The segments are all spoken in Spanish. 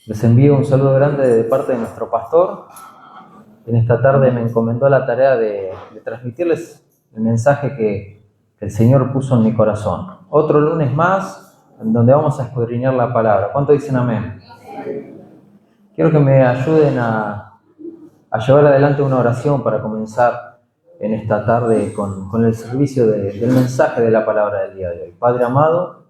Les envío un saludo grande de parte de nuestro pastor. En esta tarde me encomendó la tarea de transmitirles el mensaje que el Señor puso en mi corazón. Otro lunes más, en donde vamos a escudriñar la palabra. ¿Cuánto dicen amén? Quiero que me ayuden a llevar adelante una oración para comenzar en esta tarde con el servicio del mensaje de la palabra del día de hoy. Padre amado,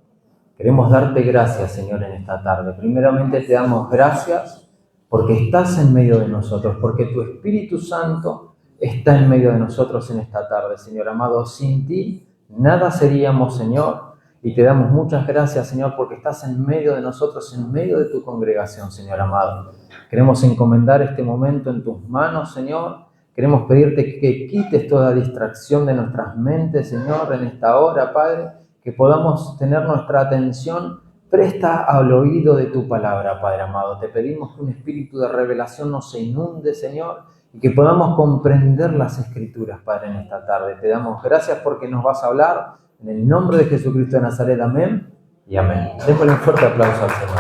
queremos darte gracias, Señor, en esta tarde. Primeramente te damos gracias porque estás en medio de nosotros, porque tu Espíritu Santo está en medio de nosotros en esta tarde, Señor amado. Sin ti nada seríamos, Señor, y te damos muchas gracias, Señor, porque estás en medio de nosotros, en medio de tu congregación, Señor amado. Queremos encomendar este momento en tus manos, Señor. Queremos pedirte que quites toda distracción de nuestras mentes, Señor, en esta hora, Padre, que podamos tener nuestra atención presta al oído de tu palabra, Padre amado. Te pedimos que un espíritu de revelación nos inunde, Señor, y que podamos comprender las Escrituras, Padre, en esta tarde. Te damos gracias porque nos vas a hablar. En el nombre de Jesucristo de Nazaret, amén y amén. Démosle un fuerte aplauso al Señor.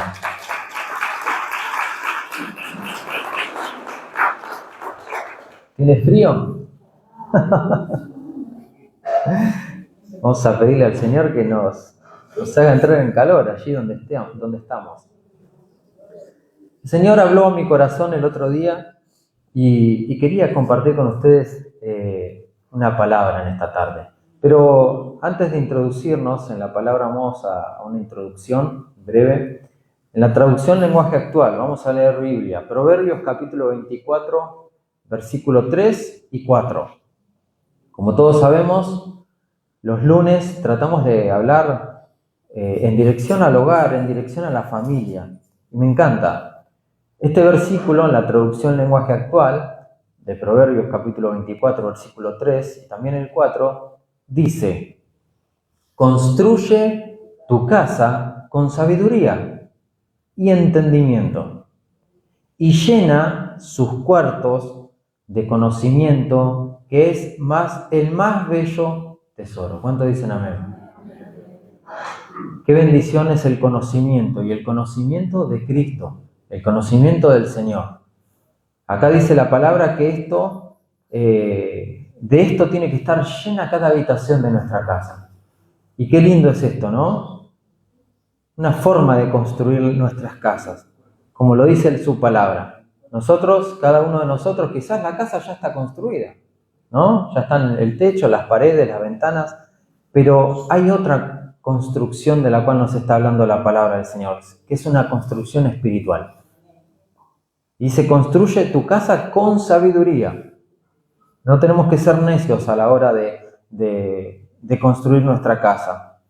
¿Tienes frío? Vamos a pedirle al Señor que nos haga entrar en calor allí donde estamos. El Señor habló a mi corazón el otro día y quería compartir con ustedes una palabra en esta tarde. Pero antes de introducirnos en la palabra, vamos a una introducción breve. En la traducción lenguaje actual vamos a leer Biblia, Proverbios capítulo 24, versículo 3 y 4. Como todos sabemos, los lunes tratamos de hablar en dirección al hogar, en dirección a la familia. Y me encanta. Este versículo en la traducción lenguaje actual de Proverbios capítulo 24, versículo 3 y también el 4, dice: construye tu casa con sabiduría y entendimiento y llena sus cuartos de conocimiento, que es el más bello tesoro. ¿Cuánto dicen amén? Qué bendición es el conocimiento, y el conocimiento de Cristo, el conocimiento del Señor. Acá dice la palabra que de esto tiene que estar llena cada habitación de nuestra casa. Y qué lindo es esto, ¿no? Una forma de construir nuestras casas, como lo dice su palabra. Nosotros, cada uno de nosotros, quizás la casa ya está construida, ¿no? Ya están el techo, las paredes, las ventanas, pero hay otra construcción de la cual nos está hablando la palabra del Señor, que es una construcción espiritual. Y se construye tu casa con sabiduría. No tenemos que ser necios a la hora de construir nuestra casa.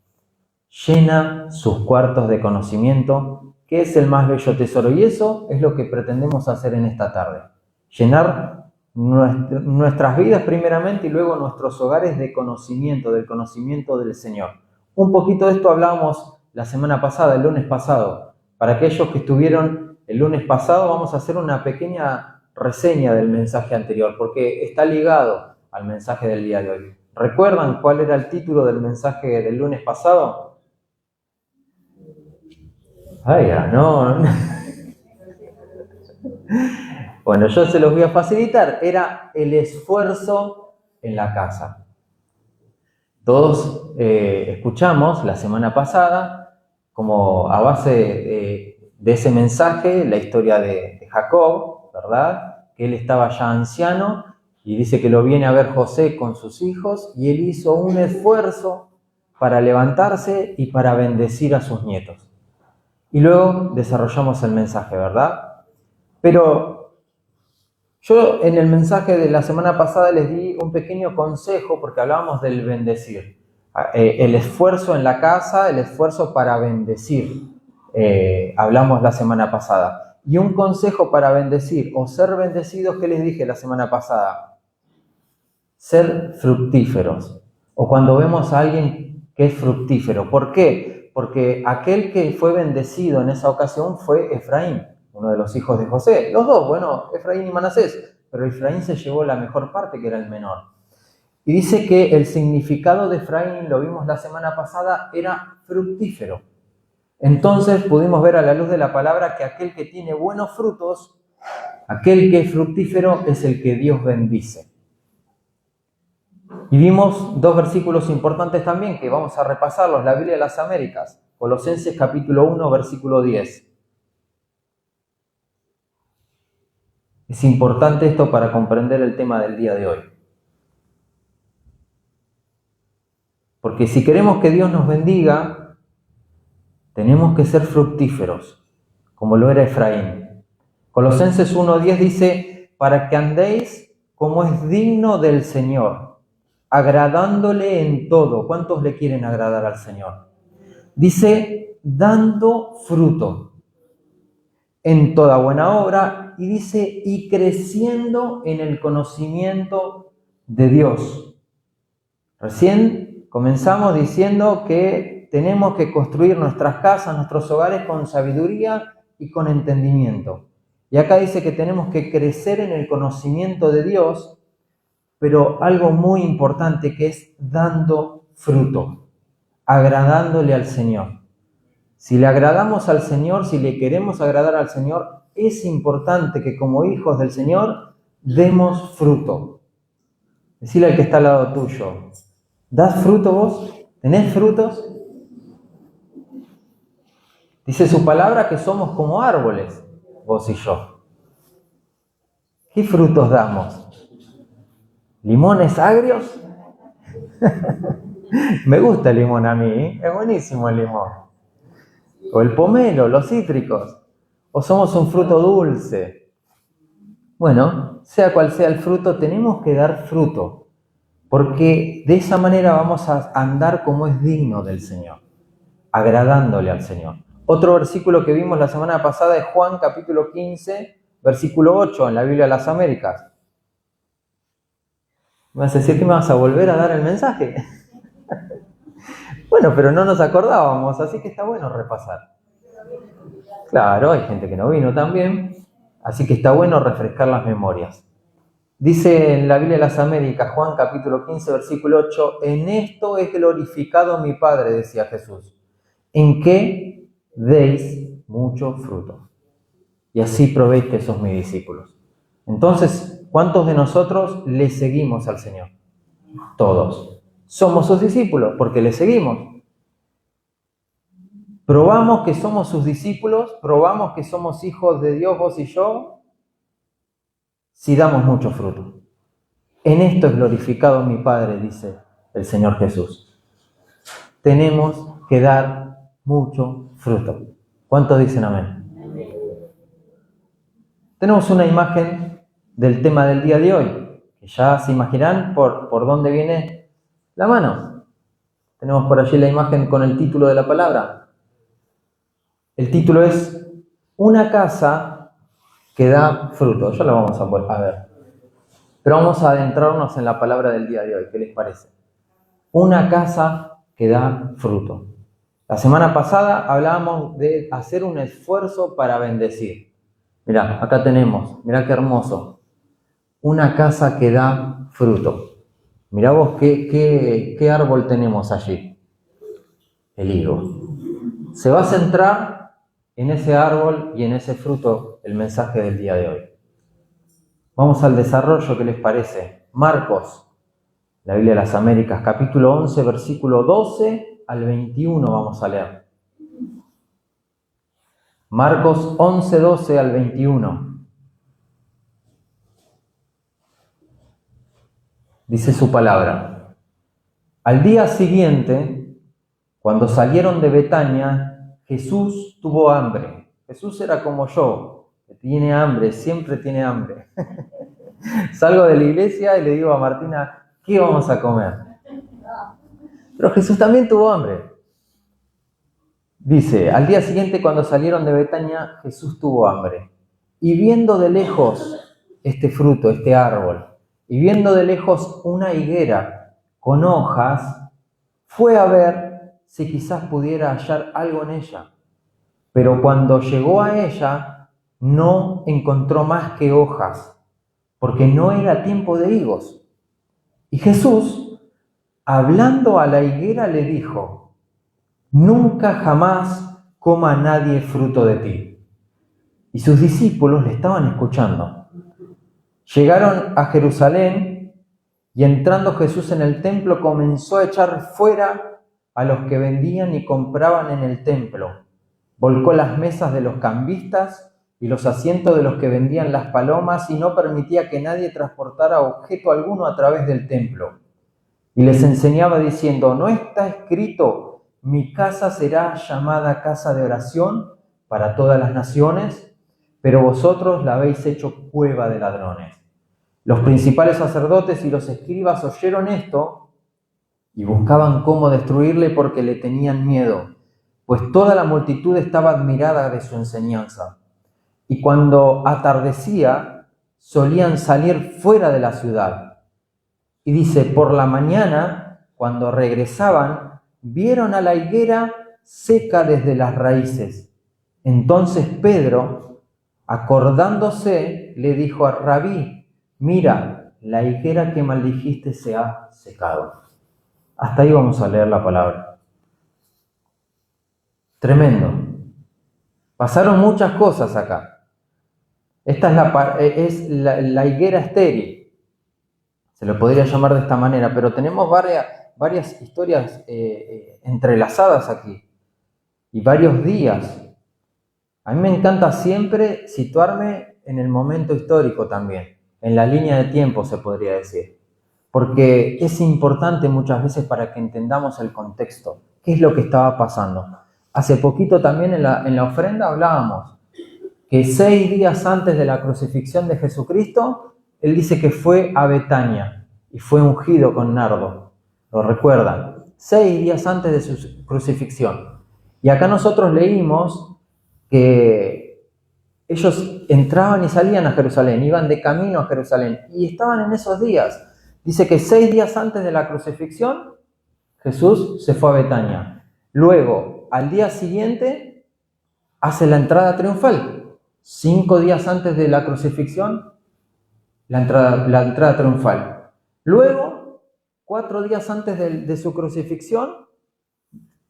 Llena sus cuartos de conocimiento, que es el más bello tesoro. Y eso es lo que pretendemos hacer en esta tarde. Llenar nuestras vidas primeramente y luego nuestros hogares de conocimiento, del conocimiento del Señor. Un poquito de esto hablábamos la semana pasada, el lunes pasado. Para aquellos que estuvieron el lunes pasado, vamos a hacer una pequeña reseña del mensaje anterior, porque está ligado al mensaje del día de hoy. ¿Recuerdan cuál era el título del mensaje del lunes pasado? Ay, no. Bueno, yo se los voy a facilitar. Era el esfuerzo en la casa. Todos escuchamos la semana pasada, como a base de ese mensaje, la historia de Jacob, ¿verdad? Que él estaba ya anciano y dice que lo viene a ver José con sus hijos y él hizo un esfuerzo para levantarse y para bendecir a sus nietos. Y luego desarrollamos el mensaje, ¿verdad? Pero yo en el mensaje de la semana pasada les di un pequeño consejo porque hablábamos del bendecir. El esfuerzo en la casa, el esfuerzo para bendecir. Hablamos la semana pasada. Y un consejo para bendecir o ser bendecidos, ¿qué les dije la semana pasada? Ser fructíferos. O cuando vemos a alguien que es fructífero. ¿Por qué? Porque aquel que fue bendecido en esa ocasión fue Efraín, uno de los hijos de José. Los dos, bueno, Efraín y Manasés. Pero Efraín se llevó la mejor parte, que era el menor. Y dice que el significado de Efraín, lo vimos la semana pasada, era fructífero. Entonces pudimos ver a la luz de la palabra que aquel que tiene buenos frutos, aquel que es fructífero, es el que Dios bendice. Y vimos dos versículos importantes también que vamos a repasarlos, la Biblia de las Américas, Colosenses capítulo 1, versículo 10. Es importante esto para comprender el tema del día de hoy. Porque si queremos que Dios nos bendiga, tenemos que ser fructíferos, como lo era Efraín. Colosenses 1:10 dice, para que andéis como es digno del Señor, agradándole en todo. ¿Cuántos le quieren agradar al Señor? Dice, dando fruto en toda buena obra, y dice, y creciendo en el conocimiento de Dios. Recién comenzamos diciendo que tenemos que construir nuestras casas, nuestros hogares con sabiduría y con entendimiento. Y acá dice que tenemos que crecer en el conocimiento de Dios, pero algo muy importante que es dando fruto, agradándole al Señor. Si le agradamos al Señor, si le queremos agradar al Señor, es importante que como hijos del Señor demos fruto. Decile al que está al lado tuyo, ¿das fruto vos? ¿Tenés frutos? Dice su palabra que somos como árboles, vos y yo. ¿Qué frutos damos? ¿Limones agrios? Me gusta el limón a mí, ¿eh? Es buenísimo el limón. O el pomelo, los cítricos. O somos un fruto dulce. Bueno, sea cual sea el fruto, tenemos que dar fruto. Porque de esa manera vamos a andar como es digno del Señor, agradándole al Señor. Otro versículo que vimos la semana pasada es Juan capítulo 15, versículo 8 en la Biblia de las Américas. ¿Me vas a decir que me vas a volver a dar el mensaje? Bueno, pero no nos acordábamos, así que está bueno repasar. Claro, hay gente que no vino también, así que está bueno refrescar las memorias. Dice en la Biblia de las Américas, Juan capítulo 15, versículo 8, en esto es glorificado mi Padre, decía Jesús, en que deis mucho fruto. Y así probéis que sos mis discípulos. Entonces, ¿cuántos de nosotros le seguimos al Señor? Todos. Somos sus discípulos porque le seguimos. Probamos que somos sus discípulos, probamos que somos hijos de Dios, vos y yo, si damos mucho fruto. En esto es glorificado mi Padre, dice el Señor Jesús. Tenemos que dar mucho fruto. ¿Cuántos dicen amén? Tenemos una imagen del tema del día de hoy, que ya se imaginarán por dónde viene la mano. Tenemos por allí la imagen con el título de la palabra. El título es Una casa que da fruto. Ya lo vamos a ver. Pero vamos a adentrarnos en la palabra del día de hoy. ¿Qué les parece? Una casa que da fruto. La semana pasada hablábamos de hacer un esfuerzo para bendecir. Mirá, acá tenemos, mirá qué hermoso. Una casa que da fruto. Mirá vos qué árbol tenemos allí. El higo. Se va a centrar en ese árbol y en ese fruto el mensaje del día de hoy. Vamos al desarrollo, ¿qué les parece? Marcos, la Biblia de las Américas, capítulo 11, versículo 12 al 21 vamos a leer. Marcos 11, 12 al 21. Dice su palabra. Al día siguiente, cuando salieron de Betania, Jesús tuvo hambre. Jesús era como yo, que tiene hambre, siempre tiene hambre. Salgo de la iglesia y le digo a Martina, ¿qué vamos a comer? Pero Jesús también tuvo hambre. Dice, al día siguiente cuando salieron de Betania, Jesús tuvo hambre. Y viendo de lejos este fruto, este árbol, y viendo de lejos una higuera con hojas, fue a ver si quizás pudiera hallar algo en ella. Pero cuando llegó a ella, no encontró más que hojas, porque no era tiempo de higos. Y Jesús, hablando a la higuera, le dijo, nunca jamás coma nadie fruto de ti. Y sus discípulos le estaban escuchando. Llegaron a Jerusalén y entrando Jesús en el templo comenzó a echar fuera a los que vendían y compraban en el templo. Volcó las mesas de los cambistas y los asientos de los que vendían las palomas y no permitía que nadie transportara objeto alguno a través del templo. Y les enseñaba diciendo, ¿no está escrito, mi casa será llamada casa de oración para todas las naciones? Pero vosotros la habéis hecho cueva de ladrones. Los principales sacerdotes y los escribas oyeron esto y buscaban cómo destruirle porque le tenían miedo, pues toda la multitud estaba admirada de su enseñanza. Y cuando atardecía, solían salir fuera de la ciudad. Y dice, por la mañana, cuando regresaban, vieron a la higuera seca desde las raíces. Entonces Pedro, acordándose, le dijo a Rabí, mira, la higuera que maldijiste se ha secado. Hasta ahí vamos a leer la palabra. Tremendo. Pasaron muchas cosas acá. Esta es la higuera estéril. Se lo podría llamar de esta manera, pero tenemos varias historias entrelazadas aquí y varios días. A mí me encanta siempre situarme en el momento histórico también, en la línea de tiempo se podría decir, porque es importante muchas veces para que entendamos el contexto, qué es lo que estaba pasando. Hace poquito también en la ofrenda hablábamos que 6 días antes de la crucifixión de Jesucristo, él dice que fue a Betania y fue ungido con nardo. ¿Lo recuerdan? 6 días antes de su crucifixión. Y acá nosotros leímos que ellos entraban y salían a Jerusalén, iban de camino a Jerusalén y estaban en esos días. Dice que 6 días antes de la crucifixión, Jesús se fue a Betania. Luego, al día siguiente, hace la entrada triunfal. 5 días antes de la crucifixión, la entrada triunfal. Luego, 4 días antes de su crucifixión,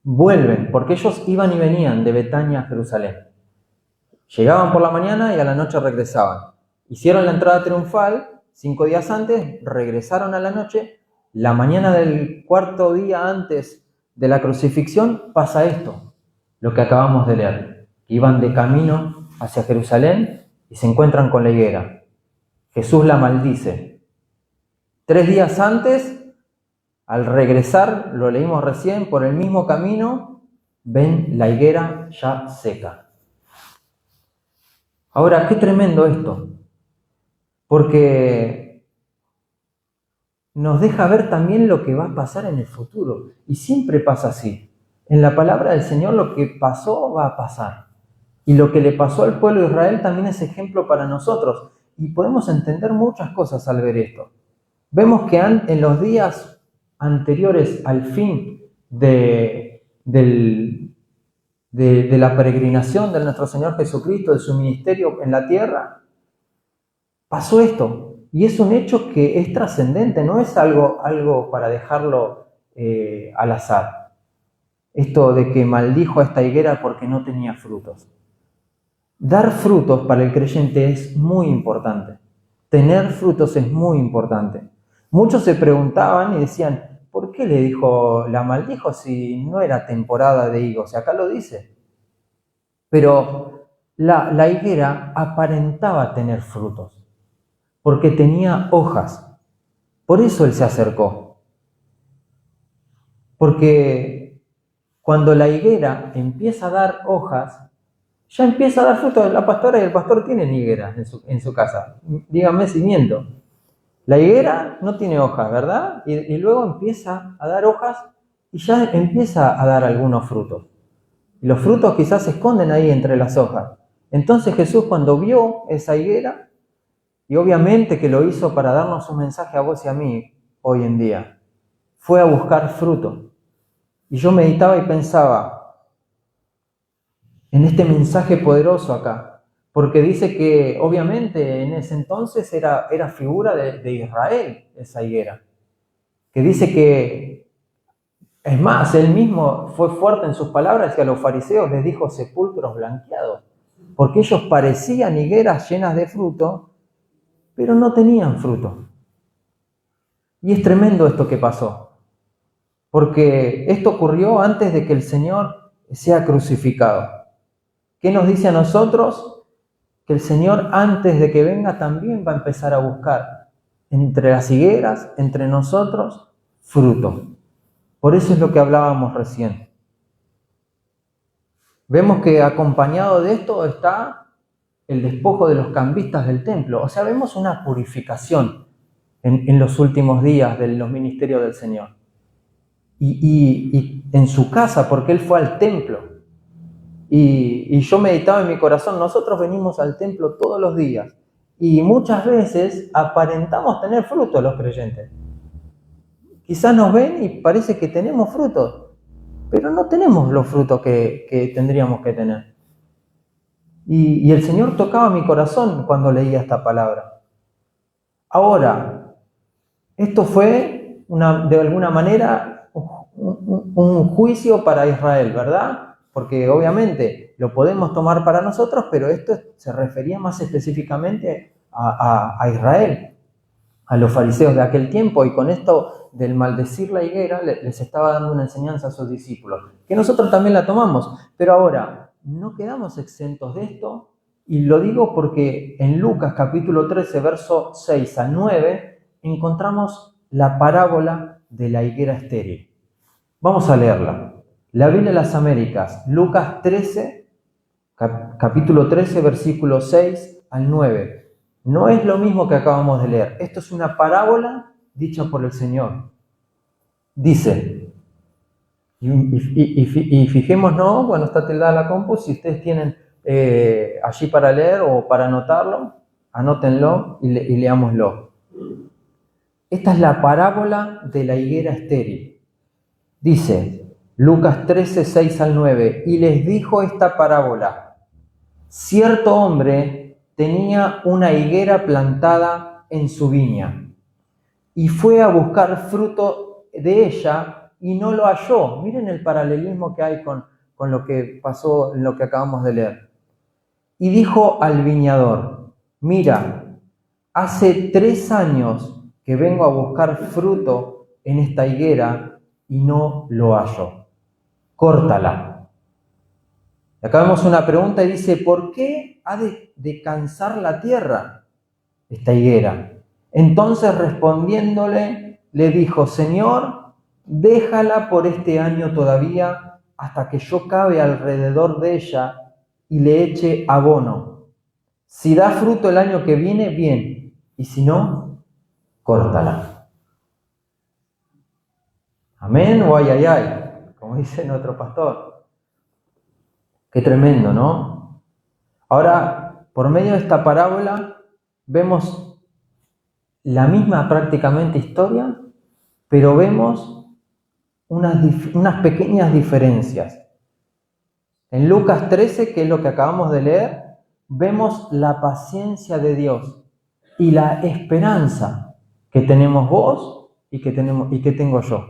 vuelven, porque ellos iban y venían de Betania a Jerusalén. Llegaban por la mañana y a la noche regresaban. Hicieron la entrada triunfal 5 días antes, regresaron a la noche. La mañana del 4.º día antes de la crucifixión pasa esto, lo que acabamos de leer. Iban de camino hacia Jerusalén y se encuentran con la higuera. Jesús la maldice. 3 días antes, al regresar, lo leímos recién, por el mismo camino, ven la higuera ya seca. Ahora, qué tremendo esto, porque nos deja ver también lo que va a pasar en el futuro. Y siempre pasa así. En la palabra del Señor lo que pasó va a pasar. Y lo que le pasó al pueblo de Israel también es ejemplo para nosotros. Y podemos entender muchas cosas al ver esto. Vemos que en los días anteriores al fin de la peregrinación de nuestro Señor Jesucristo, de su ministerio en la tierra, pasó esto. Y es un hecho que es trascendente, no es algo para dejarlo al azar. Esto de que maldijo a esta higuera porque no tenía frutos. Dar frutos para el creyente es muy importante. Tener frutos es muy importante. Muchos se preguntaban y decían, ¿por qué la maldijo si no era temporada de higos? Acá lo dice. Pero la higuera aparentaba tener frutos, porque tenía hojas. Por eso él se acercó. Porque cuando la higuera empieza a dar hojas, ya empieza a dar frutos. La pastora y el pastor tienen higueras en su casa. Díganme si miento. La higuera no tiene hojas, ¿verdad? Y luego empieza a dar hojas y ya empieza a dar algunos frutos. Y los frutos quizás se esconden ahí entre las hojas. Entonces Jesús, cuando vio esa higuera, y obviamente que lo hizo para darnos un mensaje a vos y a mí hoy en día, fue a buscar fruto. Y yo meditaba y pensaba en este mensaje poderoso acá, porque dice que obviamente en ese entonces era figura de Israel esa higuera, que dice que Es más, él mismo fue fuerte en sus palabras y a los fariseos les dijo sepulcros blanqueados, porque ellos parecían higueras llenas de fruto, pero no tenían fruto. Y es tremendo esto que pasó, porque esto ocurrió antes de que el Señor sea crucificado. ¿Qué nos dice a nosotros? Que el Señor, antes de que venga, también va a empezar a buscar entre las higueras, entre nosotros, fruto. Por eso es lo que hablábamos recién. Vemos que acompañado de esto está el despojo de los cambistas del templo. O sea, vemos una purificación en los últimos días de los ministerios del Señor. Y en su casa, porque Él fue al templo. Y yo meditaba en mi corazón, nosotros venimos al templo todos los días. Y muchas veces aparentamos tener fruto los creyentes. Quizás nos ven y parece que tenemos frutos, pero no tenemos los frutos que tendríamos que tener. Y el Señor tocaba mi corazón cuando leía esta palabra. Ahora, esto fue de alguna manera un juicio para Israel, ¿verdad? Porque obviamente lo podemos tomar para nosotros, pero esto se refería más específicamente a Israel, a los fariseos de aquel tiempo, y con esto del maldecir la higuera les estaba dando una enseñanza a sus discípulos, que nosotros también la tomamos, pero ahora no quedamos exentos de esto, y lo digo porque en Lucas capítulo 13, verso 6 al 9, encontramos la parábola de la higuera estéril. Vamos a leerla. La Biblia de las Américas, Lucas 13, capítulo 13, versículo 6 al 9. No es lo mismo que acabamos de leer. Esto es una parábola dicha por el Señor. Dice, y fijémonos, bueno, está tildada la compu, si ustedes tienen allí para leer o para anotarlo, anótenlo y leámoslo. Esta es la parábola de la higuera estéril. Dice, Lucas 13, 6 al 9, y les dijo esta parábola: cierto hombre tenía una higuera plantada en su viña y fue a buscar fruto de ella y no lo halló. Miren el paralelismo que hay con lo que pasó en lo que acabamos de leer. Y dijo al viñador: mira, hace 3 años que vengo a buscar fruto en esta higuera y no lo hallo. Córtala. Acá vemos una pregunta y dice: ¿por qué ha de cansar la tierra esta higuera? Entonces respondiéndole, le dijo: Señor, déjala por este año todavía, hasta que yo cabe alrededor de ella y le eche abono. Si da fruto el año que viene, bien, y si no, córtala. Amén o ay, ay, ay, como dice nuestro pastor. Qué tremendo, ¿no? Ahora, por medio de esta parábola, vemos la misma prácticamente historia, pero vemos unas pequeñas diferencias. En Lucas 13, que es lo que acabamos de leer, vemos la paciencia de Dios y la esperanza que tenemos vos y que tengo yo.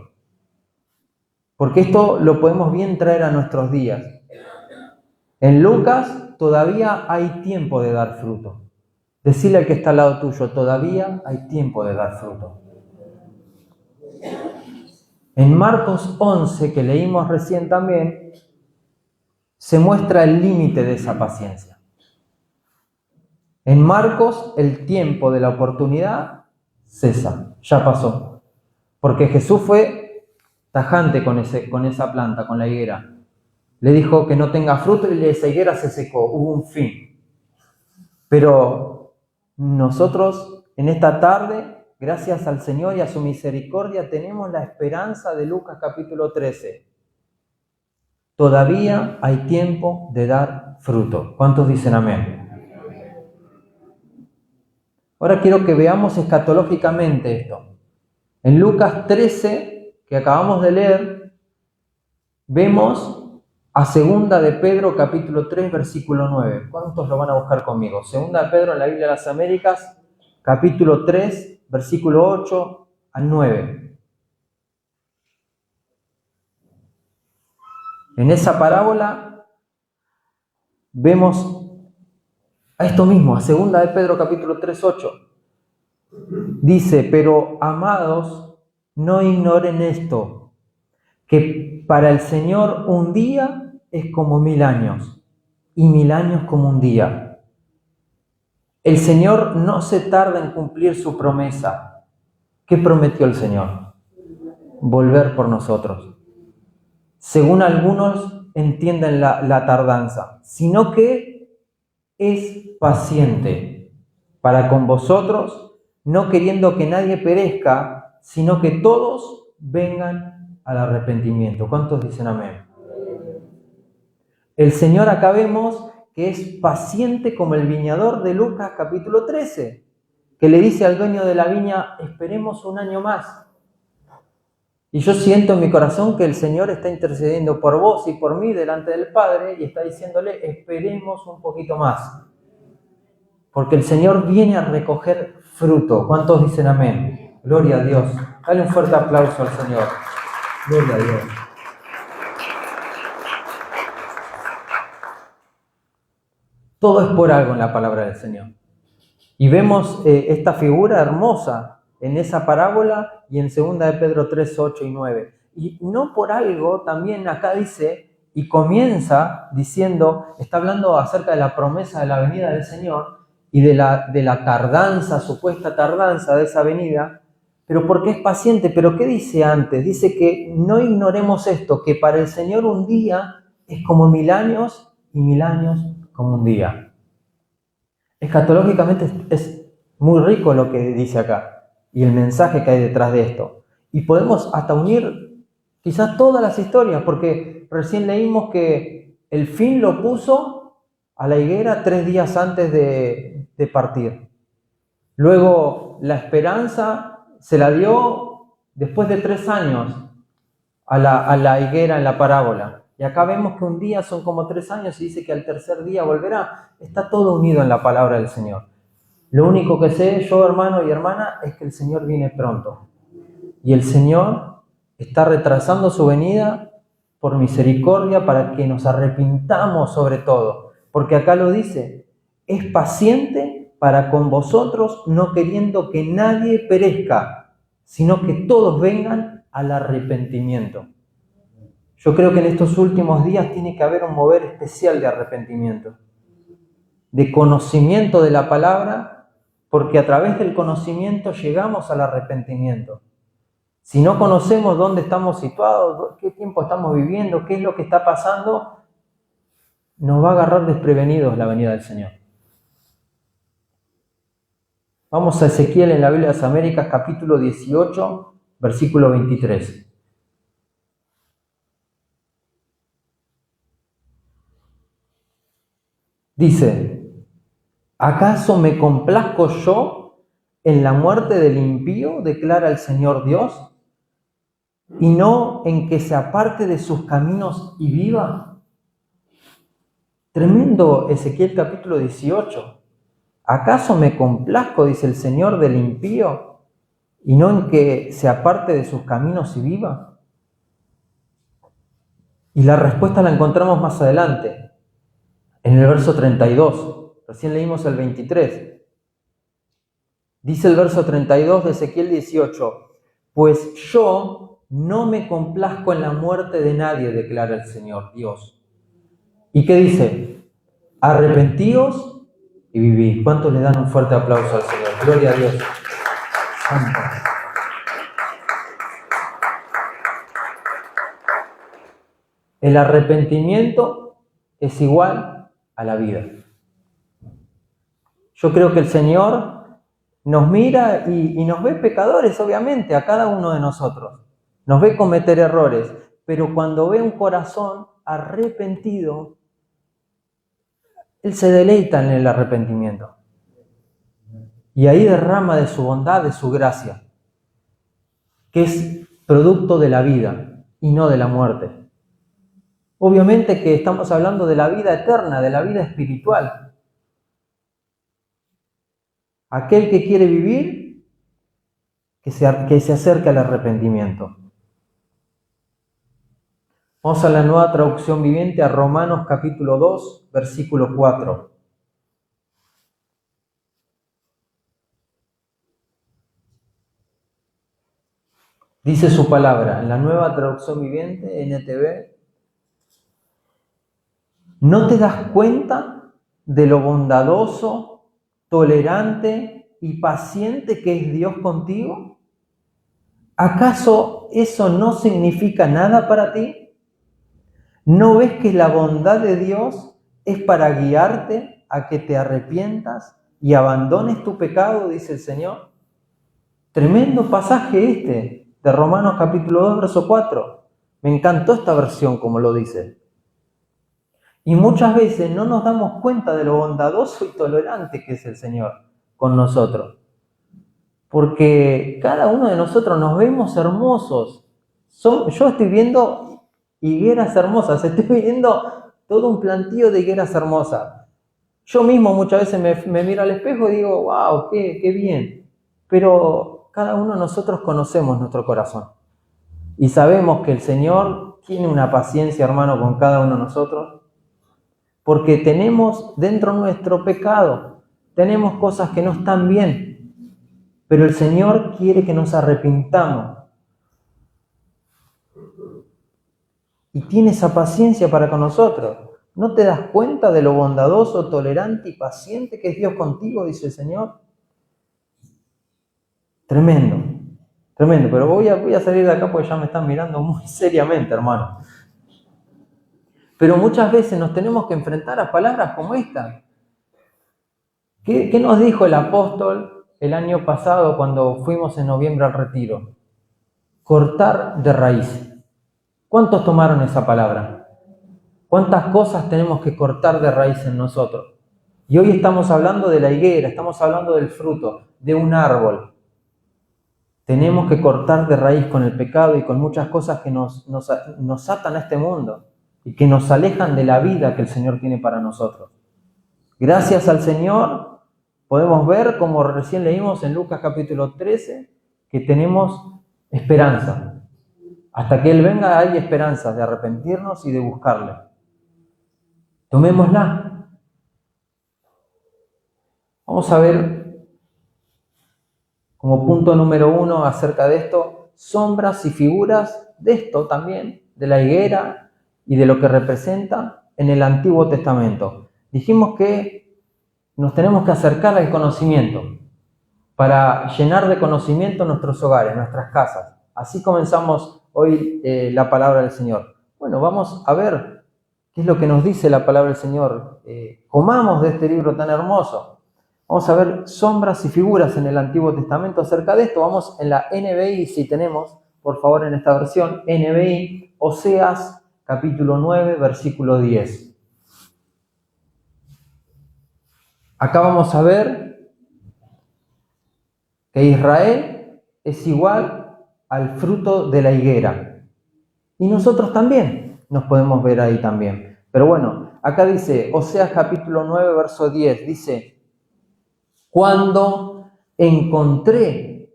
Porque esto lo podemos bien traer a nuestros días. En Lucas todavía hay tiempo de dar fruto. Decirle al que está al lado tuyo: todavía hay tiempo de dar fruto. En Marcos 11, que leímos recién también, se muestra el límite de esa paciencia. En Marcos, el tiempo de la oportunidad cesa, ya pasó. Porque Jesús fue tajante con esa planta, con la higuera. Le dijo que no tenga fruto y esa higuera se secó, hubo un fin. Pero nosotros en esta tarde, gracias al Señor y a su misericordia, tenemos la esperanza de Lucas capítulo 13. Todavía hay tiempo de dar fruto. ¿Cuántos dicen amén? Ahora quiero que veamos escatológicamente esto. En Lucas 13, que acabamos de leer, vemos a Segunda de Pedro capítulo 3, versículo 9. ¿Cuántos lo van a buscar conmigo? Segunda de Pedro en la Biblia de las Américas, capítulo 3, versículo 8 al 9. En esa parábola vemos a esto mismo, a 2 de Pedro capítulo 3, 8. Dice, pero amados, no ignoren esto, que para el Señor un día es como 1000 años, y 1000 años como un día. El Señor no se tarda en cumplir su promesa. ¿Qué prometió el Señor? Volver por nosotros. Según algunos entienden la tardanza, sino que es paciente para con vosotros, no queriendo que nadie perezca, sino que todos vengan al arrepentimiento. ¿Cuántos dicen amén? El Señor acá vemos que es paciente como el viñador de Lucas capítulo 13, que le dice al dueño de la viña, esperemos un año más. Y yo siento en mi corazón que el Señor está intercediendo por vos y por mí delante del Padre y está diciéndole, esperemos un poquito más. Porque el Señor viene a recoger fruto. ¿Cuántos dicen amén? Gloria a Dios. Dale un fuerte aplauso al Señor. Gloria a Dios. Todo es por algo en la palabra del Señor. Y vemos esta figura hermosa en esa parábola y en 2 de Pedro 3, 8 y 9. Y no por algo también acá dice, y comienza diciendo, está hablando acerca de la promesa de la venida del Señor y de la tardanza, supuesta tardanza de esa venida, pero porque es paciente. Pero ¿qué dice antes? Dice que no ignoremos esto, que para el Señor un día es como 1000 años y 1000 años como un día. Escatológicamente es muy rico lo que dice acá y el mensaje que hay detrás de esto. Y podemos hasta unir quizás todas las historias, porque recién leímos que el fin lo puso a la higuera 3 días antes de partir. Luego la esperanza se la dio después de 3 años a la higuera en la parábola. Y acá vemos que un día son como 3 años y dice que al tercer día volverá. Está todo unido en la palabra del Señor. Lo único que sé yo, hermano y hermana, es que el Señor viene pronto. Y el Señor está retrasando su venida por misericordia para que nos arrepintamos sobre todo. Porque acá lo dice, es paciente para con vosotros, no queriendo que nadie perezca, sino que todos vengan al arrepentimiento. Yo creo que en estos últimos días tiene que haber un mover especial de arrepentimiento, de conocimiento de la palabra, porque a través del conocimiento llegamos al arrepentimiento. Si no conocemos dónde estamos situados, qué tiempo estamos viviendo, qué es lo que está pasando, nos va a agarrar desprevenidos la venida del Señor. Vamos a Ezequiel en la Biblia de las Américas, capítulo 18, versículo 23. Dice, ¿acaso me complazco yo en la muerte del impío, declara el Señor Dios, y no en que se aparte de sus caminos y viva? Tremendo Ezequiel capítulo 18. ¿Acaso me complazco, dice el Señor, del impío, y no en que se aparte de sus caminos y viva? Y la respuesta la encontramos más adelante, en el verso 32. Recién leímos el 23. Dice el verso 32 de Ezequiel 18, pues yo no me complazco en la muerte de nadie, declara el Señor Dios. ¿Y qué dice? Arrepentíos y vivid. ¿Cuántos le dan un fuerte aplauso al Señor? Gloria a Dios. Santo. El arrepentimiento es igual a la vida. Yo creo que el Señor nos mira y nos ve pecadores, obviamente, a cada uno de nosotros. Nos ve cometer errores, pero cuando ve un corazón arrepentido, Él se deleita en el arrepentimiento. Y ahí derrama de su bondad, de su gracia, que es producto de la vida y no de la muerte. Obviamente que estamos hablando de la vida eterna, de la vida espiritual. Aquel que quiere vivir, que se acerque al arrepentimiento. Vamos a la Nueva Traducción Viviente, a Romanos capítulo 2, versículo 4. Dice su palabra, en la Nueva Traducción Viviente, NTV: ¿no te das cuenta de lo bondadoso, tolerante y paciente que es Dios contigo? ¿Acaso eso no significa nada para ti? ¿No ves que la bondad de Dios es para guiarte a que te arrepientas y abandones tu pecado? Dice el Señor. Tremendo pasaje este de Romanos capítulo 2, verso 4. Me encantó esta versión como lo dice. Y muchas veces no nos damos cuenta de lo bondadoso y tolerante que es el Señor con nosotros. Porque cada uno de nosotros nos vemos hermosos. Yo estoy viendo higueras hermosas, estoy viendo todo un plantío de higueras hermosas. Yo mismo muchas veces me miro al espejo y digo, wow, qué bien. Pero cada uno de nosotros conocemos nuestro corazón. Y sabemos que el Señor tiene una paciencia, hermano, con cada uno de nosotros. Porque tenemos dentro nuestro pecado, tenemos cosas que no están bien. Pero el Señor quiere que nos arrepintamos. Y tiene esa paciencia para con nosotros. ¿No te das cuenta de lo bondadoso, tolerante y paciente que es Dios contigo? Dice el Señor. Tremendo, tremendo. Pero voy a salir de acá porque ya me están mirando muy seriamente, hermano. Pero muchas veces nos tenemos que enfrentar a palabras como esta. ¿Qué nos dijo el apóstol el año pasado cuando fuimos en noviembre al retiro? Cortar de raíz. ¿Cuántos tomaron esa palabra? ¿Cuántas cosas tenemos que cortar de raíz en nosotros? Y hoy estamos hablando de la higuera, estamos hablando del fruto, de un árbol. Tenemos que cortar de raíz con el pecado y con muchas cosas que nos atan a este mundo y que nos alejan de la vida que el Señor tiene para nosotros. Gracias al Señor podemos ver, como recién leímos en Lucas capítulo 13, que tenemos esperanza. Hasta que Él venga hay esperanza de arrepentirnos y de buscarle. Tomémosla. Vamos a ver, como punto número 1 acerca de esto, sombras y figuras de esto también, de la higuera y de lo que representa en el Antiguo Testamento. Dijimos que nos tenemos que acercar al conocimiento para llenar de conocimiento nuestros hogares, nuestras casas. Así comenzamos hoy la palabra del Señor. Bueno, vamos a ver qué es lo que nos dice la palabra del Señor. Comamos de este libro tan hermoso. Vamos a ver sombras y figuras en el Antiguo Testamento acerca de esto. Vamos en la NBI, si tenemos, por favor, en esta versión, NBI, Oseas, capítulo 9, versículo 10. Acá vamos a ver que Israel es igual al fruto de la higuera. Y nosotros también nos podemos ver ahí también. Pero bueno, acá dice, Oseas capítulo 9, verso 10, dice: cuando encontré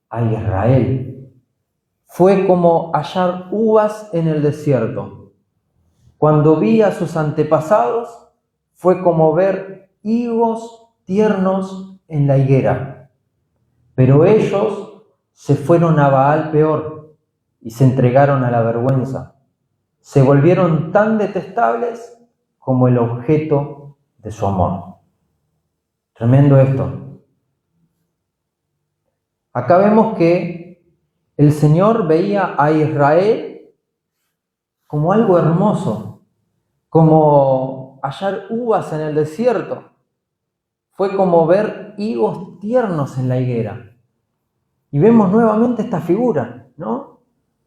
a Israel, fue como hallar uvas en el desierto. Cuando vi a sus antepasados, fue como ver higos tiernos en la higuera. Pero ellos se fueron a Baal peor y se entregaron a la vergüenza. Se volvieron tan detestables como el objeto de su amor. Tremendo esto. Acá vemos que el Señor veía a Israel como algo hermoso, como hallar uvas en el desierto. Fue como ver higos tiernos en la higuera. Y vemos nuevamente esta figura, ¿no?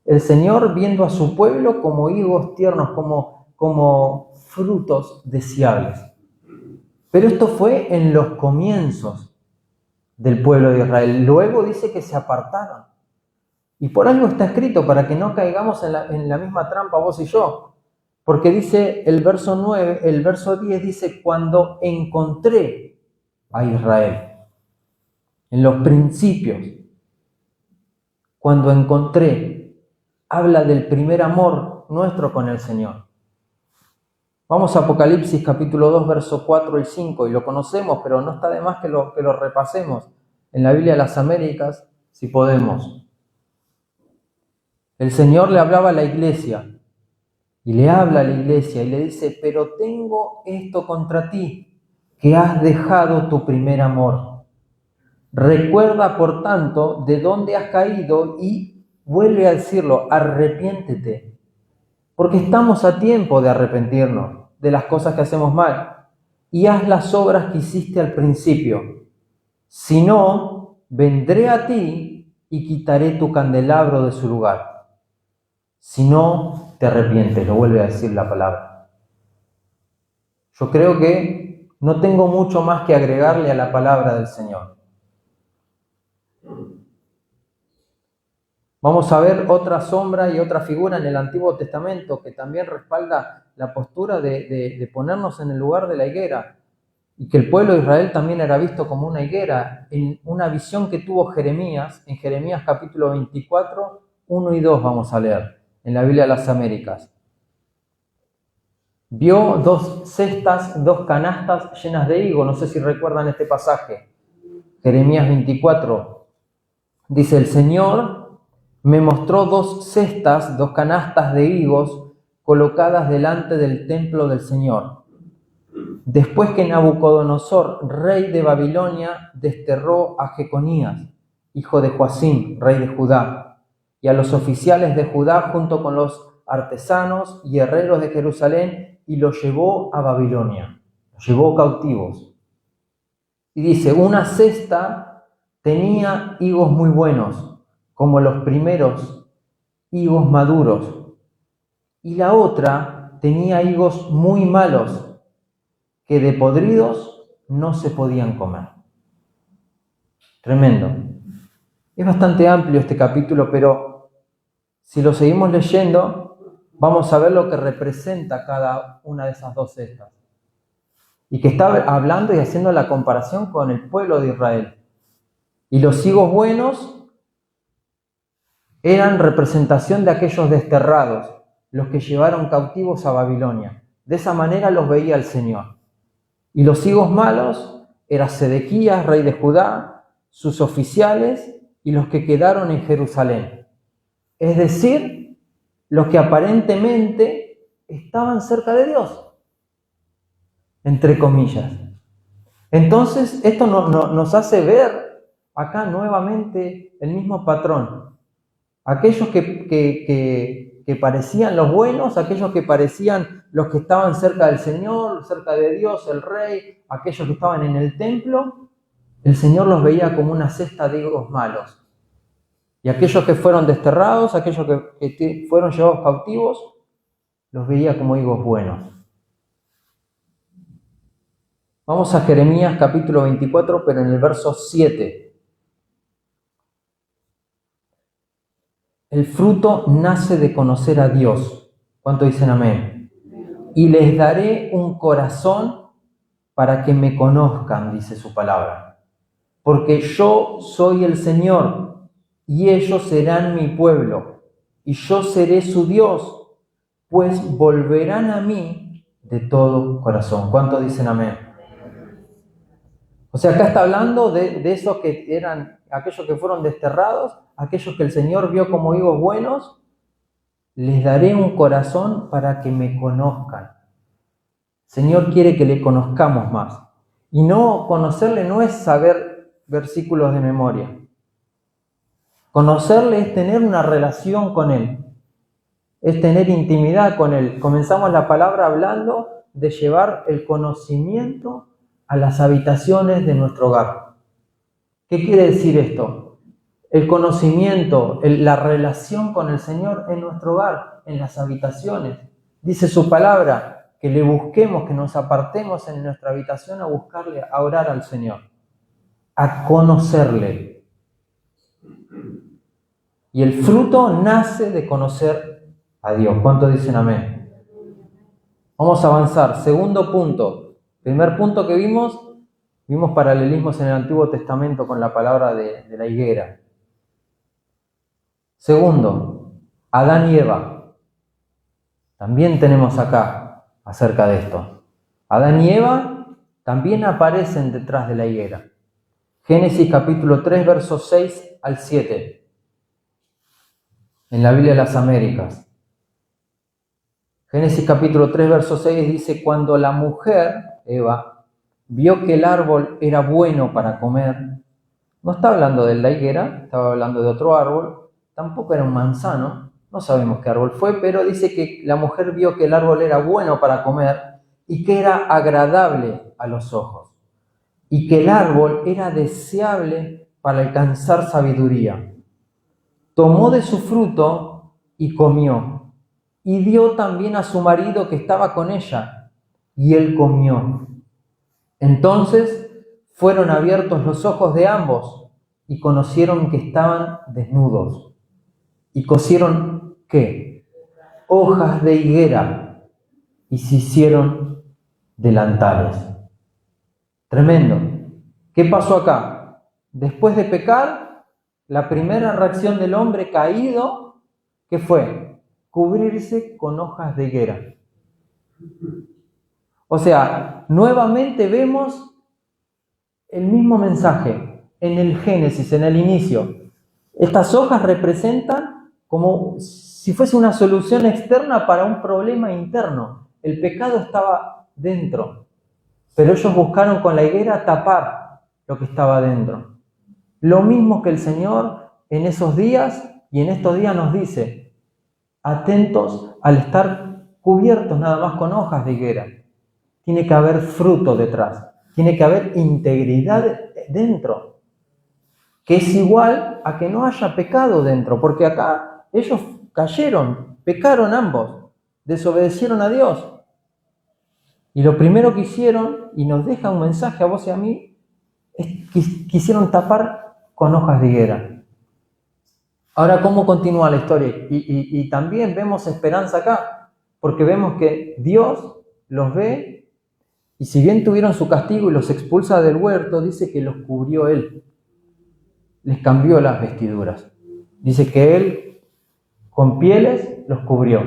El Señor viendo a su pueblo como higos tiernos, como frutos deseables. Pero esto fue en los comienzos del pueblo de Israel. Luego dice que se apartaron. Y por algo está escrito, para que no caigamos en la misma trampa vos y yo. Porque dice el verso 9, el verso 10 dice: cuando encontré a Israel. En los principios. Cuando encontré. Habla del primer amor nuestro con el Señor. Vamos a Apocalipsis capítulo 2, verso 4 y 5, y lo conocemos, pero no está de más que lo repasemos en la Biblia de las Américas, si podemos. El Señor le hablaba a la iglesia, y le habla a la iglesia, y le dice: pero tengo esto contra ti, que has dejado tu primer amor. Recuerda, por tanto, de dónde has caído, y vuelve a decirlo: arrepiéntete. Porque estamos a tiempo de arrepentirnos de las cosas que hacemos mal, y haz las obras que hiciste al principio. Si no, vendré a ti y quitaré tu candelabro de su lugar. Si no te arrepientes, lo vuelve a decir la palabra. Yo creo que no tengo mucho más que agregarle a la palabra del Señor. Vamos a ver otra sombra y otra figura en el Antiguo Testamento que también respalda la postura de ponernos en el lugar de la higuera, y que el pueblo de Israel también era visto como una higuera, en una visión que tuvo Jeremías, en Jeremías capítulo 24, 1 y 2 vamos a leer, en la Biblia de las Américas. Vio 2 cestas, 2 canastas llenas de higo, no sé si recuerdan este pasaje, Jeremías 24, dice: el Señor me mostró 2 cestas, 2 canastas de higos colocadas delante del templo del Señor, después que Nabucodonosor, rey de Babilonia, desterró a Jeconías, hijo de Joacim, rey de Judá, y a los oficiales de Judá junto con los artesanos y herreros de Jerusalén, y los llevó a Babilonia, los llevó cautivos. Y dice: una cesta tenía higos muy buenos, como los primeros higos maduros, y la otra tenía higos muy malos, que de podridos no se podían comer. Tremendo. Es bastante amplio este capítulo, pero si lo seguimos leyendo, vamos a ver lo que representa cada una de esas 2 cestas. Y que está hablando y haciendo la comparación con el pueblo de Israel. Y los higos buenos eran representación de aquellos desterrados, los que llevaron cautivos a Babilonia. De esa manera los veía el Señor. Y los higos malos eran Sedequías, rey de Judá, sus oficiales y los que quedaron en Jerusalén. Es decir, los que aparentemente estaban cerca de Dios, entre comillas. Entonces, esto nos hace ver acá nuevamente el mismo patrón. Aquellos que parecían los buenos, aquellos que parecían los que estaban cerca del Señor, cerca de Dios, el Rey, aquellos que estaban en el templo, el Señor los veía como una cesta de higos malos. Y aquellos que fueron desterrados, aquellos que fueron llevados cautivos, los veía como higos buenos. Vamos a Jeremías capítulo 24, pero en el verso 7. El fruto nace de conocer a Dios. ¿Cuánto dicen amén? Y les daré un corazón para que me conozcan, dice su palabra. Porque yo soy el Señor, y ellos serán mi pueblo, y yo seré su Dios, pues volverán a mí de todo corazón. ¿Cuánto dicen amén? O sea, acá está hablando de esos que eran aquellos que fueron desterrados, aquellos que el Señor vio como higos buenos. Les daré un corazón para que me conozcan. El Señor quiere que le conozcamos más. Y no conocerle no es saber versículos de memoria. Conocerle es tener una relación con Él. Es tener intimidad con Él. Comenzamos la palabra hablando de llevar el conocimiento a las habitaciones de nuestro hogar. ¿Qué quiere decir esto? El conocimiento, la relación con el Señor en nuestro hogar, en las habitaciones. Dice su palabra, que le busquemos, que nos apartemos en nuestra habitación a buscarle, a orar al Señor, a conocerle. Y el fruto nace de conocer a Dios. ¿Cuántos dicen amén? Vamos a avanzar. Segundo punto. Primer punto que vimos paralelismos en el Antiguo Testamento con la palabra de la higuera. Segundo, Adán y Eva. También tenemos acá acerca de esto. Adán y Eva también aparecen detrás de la higuera. Génesis capítulo 3, versos 6 al 7. En la Biblia de las Américas. Génesis capítulo 3, verso 6 dice: cuando la mujer, Eva, vio que el árbol era bueno para comer, no está hablando de la higuera, estaba hablando de otro árbol, tampoco era un manzano, no sabemos qué árbol fue, pero dice que la mujer vio que el árbol era bueno para comer y que era agradable a los ojos, y que el árbol era deseable para alcanzar sabiduría. Tomó de su fruto y comió, y dio también a su marido que estaba con ella, y él comió. Entonces fueron abiertos los ojos de ambos, y conocieron que estaban desnudos. Y cosieron, ¿qué? Hojas de higuera, y se hicieron delantales. Tremendo. ¿Qué pasó acá? Después de pecar, la primera reacción del hombre caído, ¿qué fue? Cubrirse con hojas de higuera. O sea, nuevamente vemos el mismo mensaje en el Génesis, en el inicio. Estas hojas representan como si fuese una solución externa para un problema interno. El pecado estaba dentro, pero ellos buscaron con la higuera tapar lo que estaba dentro. Lo mismo que el Señor en esos días y en estos días nos dice: atentos al estar cubiertos nada más con hojas de higuera. Tiene que haber fruto detrás, tiene que haber integridad dentro, que es igual a que no haya pecado dentro, porque acá ellos cayeron, pecaron ambos, desobedecieron a Dios. Y lo primero que hicieron, y nos deja un mensaje a vos y a mí, es que quisieron tapar con hojas de higuera. Ahora, ¿cómo continúa la historia? Y también vemos esperanza acá, porque vemos que Dios los ve, y si bien tuvieron su castigo y los expulsa del huerto, dice que los cubrió Él. Les cambió las vestiduras. Dice que Él con pieles los cubrió.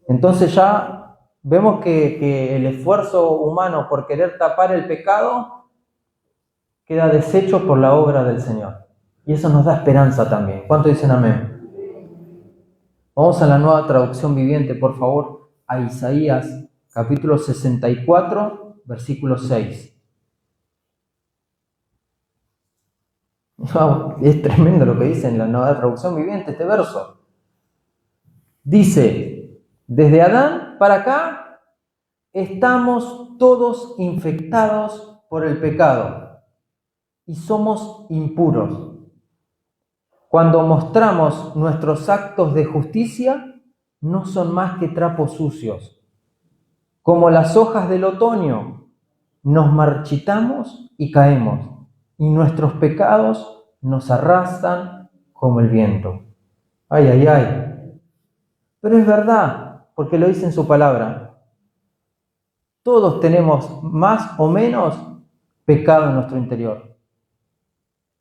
Entonces ya vemos que el esfuerzo humano por querer tapar el pecado queda deshecho por la obra del Señor. Y eso nos da esperanza también. ¿Cuántos dicen amén? Vamos a la Nueva Traducción Viviente, por favor, a Isaías capítulo 64, versículo 6. Wow, es tremendo lo que dice en la Nueva Traducción Viviente este verso. Dice: desde Adán para acá estamos todos infectados por el pecado y somos impuros. Cuando mostramos nuestros actos de justicia, no son más que trapos sucios. Como las hojas del otoño, nos marchitamos y caemos, y nuestros pecados nos arrastran como el viento. Ay, ay, ay. Pero es verdad, porque lo dice en su palabra. Todos tenemos más o menos pecado en nuestro interior.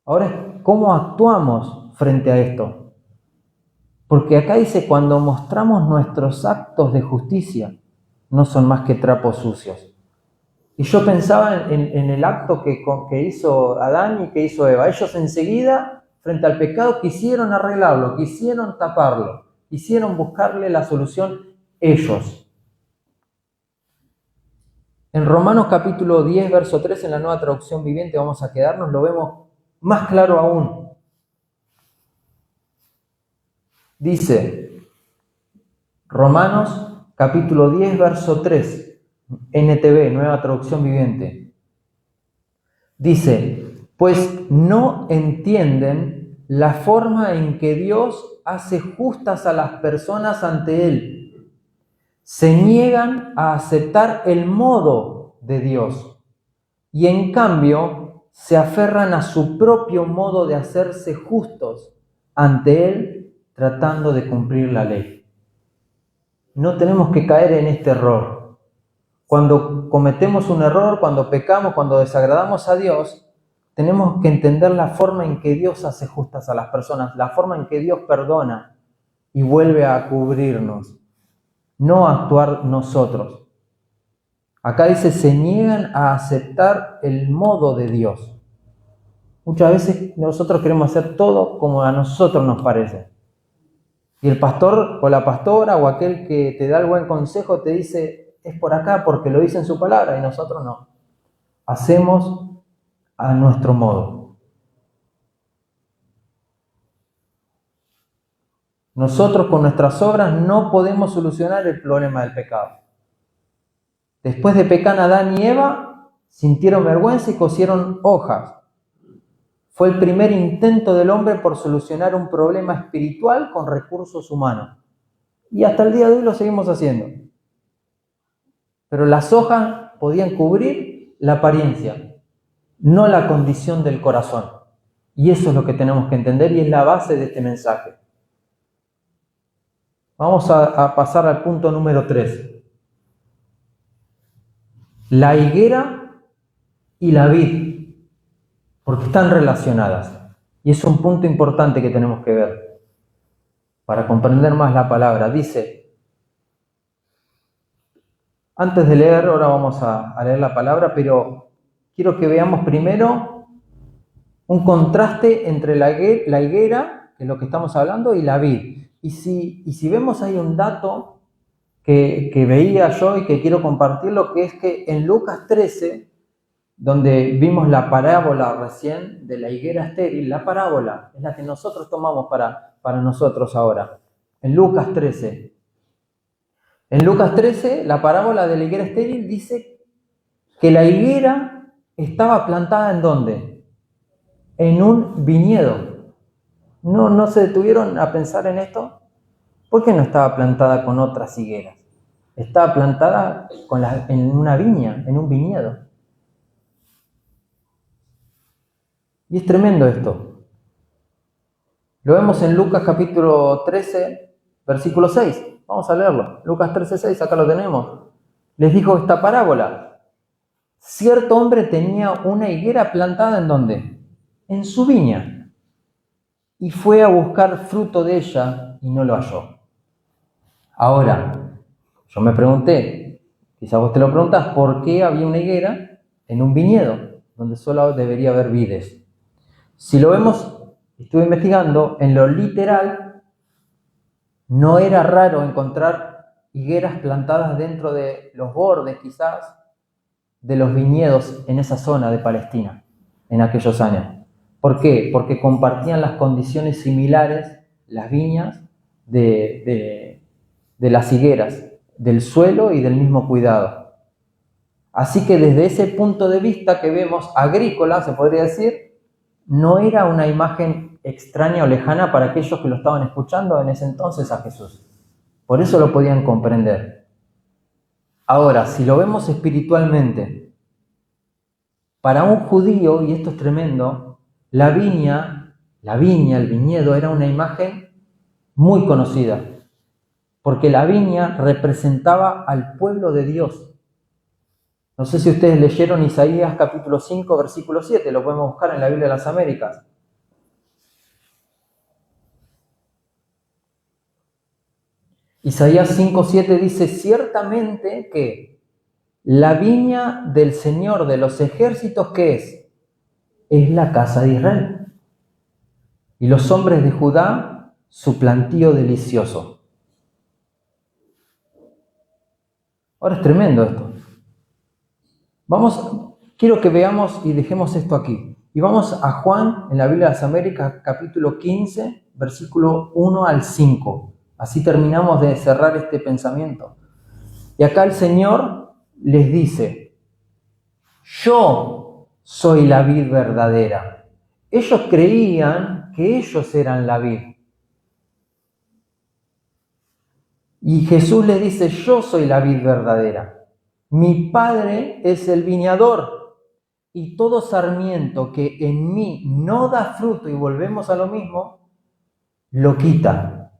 Ahora, ¿cómo actuamos frente a esto? Porque acá dice: cuando mostramos nuestros actos de justicia, no son más que trapos sucios. Y yo pensaba en el acto que hizo Adán y que hizo Eva. Ellos enseguida, frente al pecado, quisieron arreglarlo, quisieron taparlo, quisieron buscarle la solución ellos. En Romanos capítulo 10, verso 3, en la Nueva Traducción Viviente, vamos a quedarnos, lo vemos más claro aún. Dice, Romanos capítulo 10, verso 3, NTV, Nueva Traducción Viviente. Dice: pues no entienden la forma en que Dios hace justas a las personas ante Él. Se niegan a aceptar el modo de Dios y en cambio se aferran a su propio modo de hacerse justos ante Él, tratando de cumplir la ley. No tenemos que caer en este error. Cuando cometemos un error, cuando pecamos, cuando desagradamos a Dios, tenemos que entender la forma en que Dios hace justas a las personas, la forma en que Dios perdona y vuelve a cubrirnos. no actuar nosotros. Acá dice, se niegan a aceptar el modo de Dios. Muchas veces nosotros queremos hacer todo como a nosotros nos parece. Y el pastor o la pastora o aquel que te da el buen consejo te dice, es por acá porque lo dice en su palabra, y nosotros no. Hacemos a nuestro modo. Nosotros con nuestras obras no podemos solucionar el problema del pecado. Después de pecar Adán y Eva, sintieron vergüenza y cosieron hojas. Fue el primer intento del hombre por solucionar un problema espiritual con recursos humanos. Y hasta el día de hoy lo seguimos haciendo. Pero las hojas podían cubrir la apariencia, no la condición del corazón. Y eso es lo que tenemos que entender y es la base de este mensaje. Vamos a pasar al punto número 3. La higuera y la vid, porque están relacionadas. Y es un punto importante que tenemos que ver para comprender más la palabra. Dice, antes de leer, ahora vamos a leer la palabra, pero quiero que veamos primero un contraste entre la higuera, que es lo que estamos hablando, y la vid. Y si vemos ahí un dato que veía yo y que quiero compartirlo, que es que en Lucas 13, donde vimos la parábola recién de la higuera estéril, la parábola es la que nosotros tomamos para nosotros ahora. En Lucas 13. En Lucas 13, la parábola de la higuera estéril dice que la higuera estaba plantada ¿en dónde? En un viñedo. ¿No se detuvieron a pensar en esto? ¿Por qué no estaba plantada con otras higueras? Estaba plantada en una viña, en un viñedo. Y es tremendo esto. Lo vemos en Lucas capítulo 13, versículo 6. Vamos a leerlo. Lucas 13, 6, acá lo tenemos. Les dijo esta parábola. Cierto hombre tenía una higuera plantada ¿en dónde? En su viña. Y fue a buscar fruto de ella y no lo halló. Ahora, yo me pregunté, quizás vos te lo preguntás, ¿por qué había una higuera en un viñedo donde solo debería haber vides? Si lo vemos, estuve investigando, en lo literal, no era raro encontrar higueras plantadas dentro de los bordes, quizás, de los viñedos en esa zona de Palestina, en aquellos años. ¿Por qué? Porque compartían las condiciones similares, las viñas, de las higueras, del suelo y del mismo cuidado. Así que desde ese punto de vista que vemos agrícola, se podría decir, no era una imagen extraña o lejana para aquellos que lo estaban escuchando en ese entonces a Jesús. Por eso lo podían comprender. Ahora, si lo vemos espiritualmente, para un judío, y esto es tremendo, la viña, el viñedo, era una imagen muy conocida. Porque la viña representaba al pueblo de Dios. No sé si ustedes leyeron Isaías capítulo 5, versículo 7, lo podemos buscar en la Biblia de las Américas. Isaías 5, 7 dice, ciertamente que la viña del Señor de los ejércitos, ¿qué es? Es la casa de Israel. Y los hombres de Judá, su plantío delicioso. Ahora es tremendo esto. Quiero que veamos y dejemos esto aquí. Y vamos a Juan, en la Biblia de las Américas, capítulo 15, versículo 1 al 5. Así terminamos de cerrar este pensamiento. Y acá el Señor les dice, yo soy la vid verdadera. Ellos creían que ellos eran la vid. Y Jesús les dice, yo soy la vid verdadera. Mi Padre es el viñador. Y todo sarmiento que en mí no da fruto, y volvemos a lo mismo, lo quita.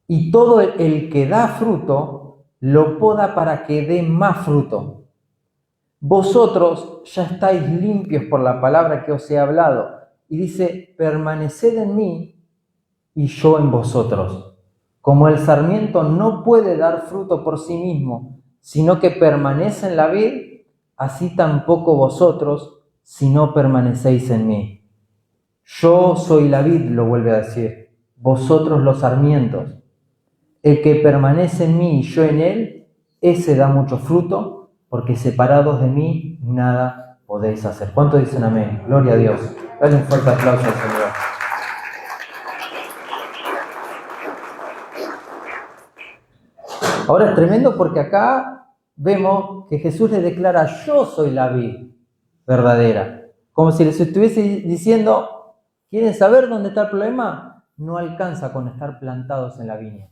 Y todo el que da fruto, lo poda para que dé más fruto. Vosotros ya estáis limpios por la palabra que os he hablado. Y dice, permaneced en mí y yo en vosotros. Como el sarmiento no puede dar fruto por sí mismo, sino que permanece en la vid, así tampoco vosotros, si no permanecéis en mí. Yo soy la vid, lo vuelve a decir, vosotros los sarmientos. El que permanece en mí y yo en él, ese da mucho fruto, porque separados de mí nada podéis hacer. ¿Cuántos dicen amén? Gloria a Dios. Dale un fuerte aplauso al Señor. Ahora es tremendo porque acá vemos que Jesús les declara: yo soy la vid verdadera. Como si les estuviese diciendo: ¿quieren saber dónde está el problema? No alcanza con estar plantados en la viña.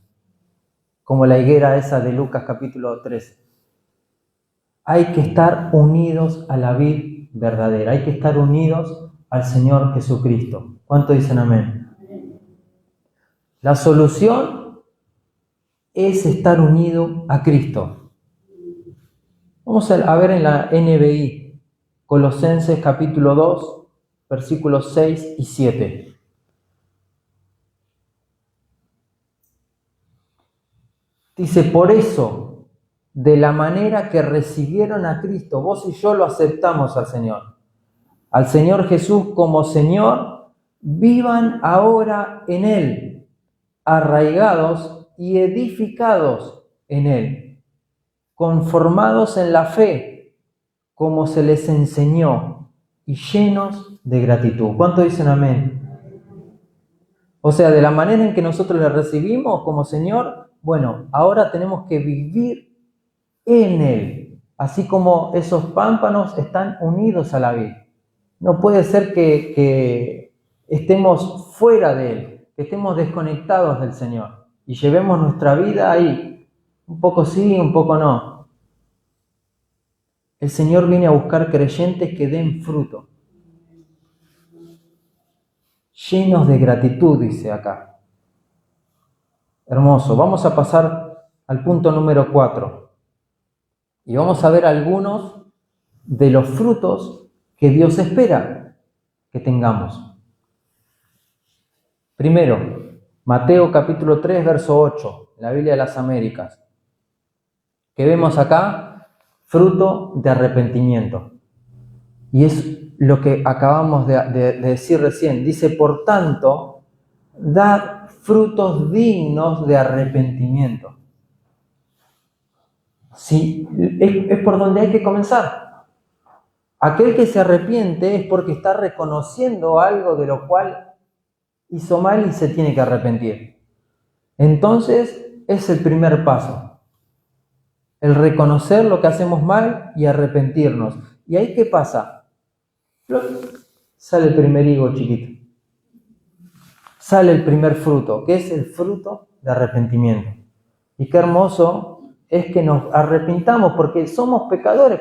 Como la higuera esa de Lucas capítulo 13. Hay que estar unidos a la vid verdadera. Hay que estar unidos al Señor Jesucristo. ¿Cuántos dicen amén? La solución es estar unido a Cristo. Vamos a ver en la NBI, Colosenses capítulo 2, versículos 6 y 7. Dice: por eso, de la manera que recibieron a Cristo, vos y yo lo aceptamos al Señor Jesús como Señor, vivan ahora en Él, arraigados y edificados en Él, conformados en la fe, como se les enseñó, y llenos de gratitud. ¿Cuántos dicen amén? O sea, de la manera en que nosotros le recibimos como Señor, bueno, ahora tenemos que vivir en Él, así como esos pámpanos están unidos a la vid. No puede ser que estemos fuera de Él, que estemos desconectados del Señor y llevemos nuestra vida ahí, un poco sí, un poco no. El Señor viene a buscar creyentes que den fruto, llenos de gratitud, dice acá. Hermoso. Vamos a pasar al punto número 4. Y vamos a ver algunos de los frutos que Dios espera que tengamos. Primero, Mateo capítulo 3, verso 8, la Biblia de las Américas. ¿Qué vemos acá? Fruto de arrepentimiento. Y es lo que acabamos de decir recién. Dice: por tanto, dad frutos dignos de arrepentimiento. Sí, es por donde hay que comenzar. Aquel que se arrepiente es porque está reconociendo algo de lo cual hizo mal y se tiene que arrepentir. Entonces, es el primer paso. El reconocer lo que hacemos mal y arrepentirnos. ¿Y ahí qué pasa? Sale el primer higo chiquito. Sale el primer fruto, que es el fruto de arrepentimiento. Y qué hermoso es que nos arrepintamos, porque somos pecadores,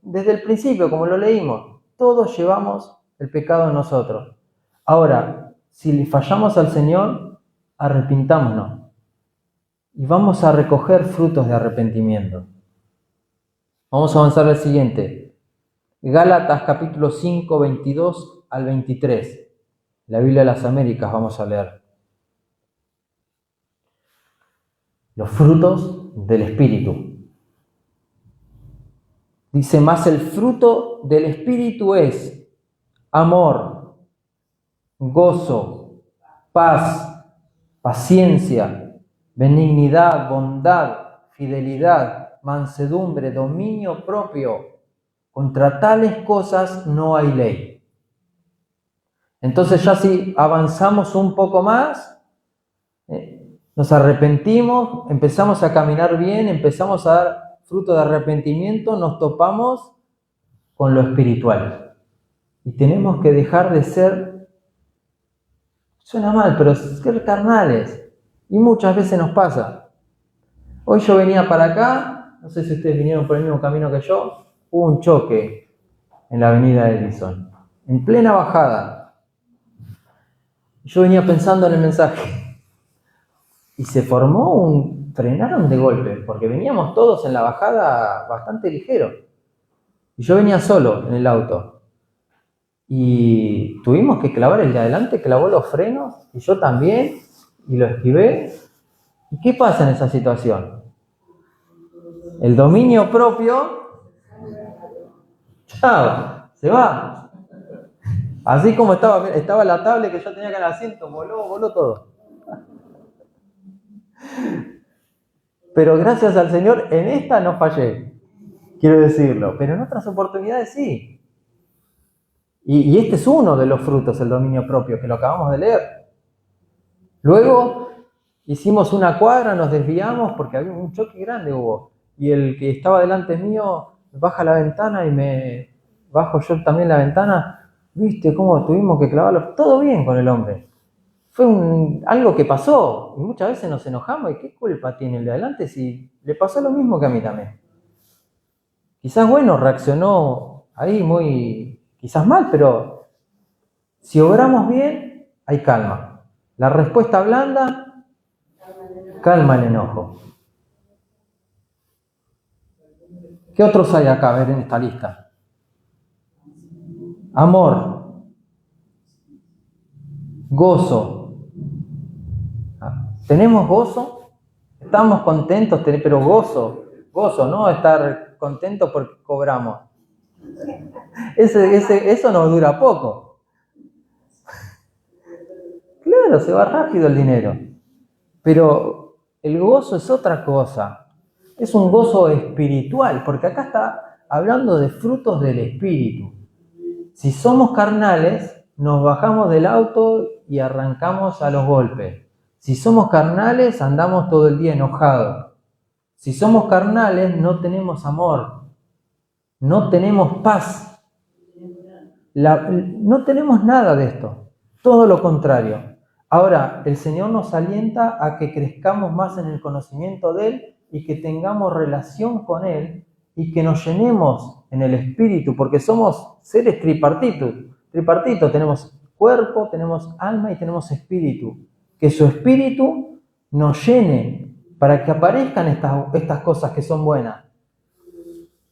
desde el principio, como lo leímos. Todos llevamos el pecado en nosotros. Ahora, si le fallamos al Señor, arrepintámonos. Y vamos a recoger frutos de arrepentimiento. Vamos a avanzar al siguiente. Gálatas capítulo 5, 22 al 23. La Biblia de las Américas vamos a leer. Los frutos del Espíritu. Dice: más el fruto del Espíritu es amor, gozo, paz, paciencia, benignidad, bondad, fidelidad, mansedumbre, dominio propio. Contra tales cosas no hay ley. Entonces, ya si avanzamos un poco más, nos arrepentimos, empezamos a caminar bien, empezamos a dar fruto de arrepentimiento, nos topamos con lo espiritual. Y tenemos que dejar de ser, suena mal, pero ser carnales. Y muchas veces nos pasa. Hoy yo venía para acá, no sé si ustedes vinieron por el mismo camino que yo, hubo un choque en la avenida Edison, en plena bajada. Yo venía pensando en el mensaje. Y se formó frenaron de golpe, porque veníamos todos en la bajada bastante ligero. Y yo venía solo en el auto. Y tuvimos que clavar el de adelante, clavó los frenos, y yo también, y lo esquivé. ¿Y qué pasa en esa situación? El dominio propio, chao, se va. Así como estaba la tablet que yo tenía acá en el asiento, voló todo. Pero gracias al Señor, en esta no fallé, quiero decirlo, pero en otras oportunidades sí. Y este es uno de los frutos, el dominio propio, que lo acabamos de leer. Luego hicimos una cuadra, nos desviamos porque había un choque grande hubo. Y el que estaba delante mío baja la ventana y me bajo yo también la ventana. ¿Viste cómo tuvimos que clavarlo? Todo bien con el hombre. Fue algo que pasó. Y muchas veces nos enojamos. ¿Y qué culpa tiene el de adelante si le pasó lo mismo que a mí también? Quizás, bueno, reaccionó ahí quizás mal, pero si obramos bien, hay calma. La respuesta blanda calma el enojo. ¿Qué otros hay acá, a ver, en esta lista? Amor, gozo. ¿Tenemos gozo? Estamos contentos, pero gozo, no estar contentos porque cobramos. Eso nos dura poco. Claro, se va rápido el dinero. Pero el gozo es otra cosa. Es un gozo espiritual, porque acá está hablando de frutos del espíritu. Si somos carnales, nos bajamos del auto y arrancamos a los golpes. Si somos carnales, andamos todo el día enojados. Si somos carnales, no tenemos amor, no tenemos paz. No tenemos nada de esto, todo lo contrario. Ahora, el Señor nos alienta a que crezcamos más en el conocimiento de Él y que tengamos relación con Él y que nos llenemos en el espíritu, porque somos seres tripartitos, tenemos cuerpo, tenemos alma y tenemos espíritu. Que su espíritu nos llene para que aparezcan estas cosas que son buenas.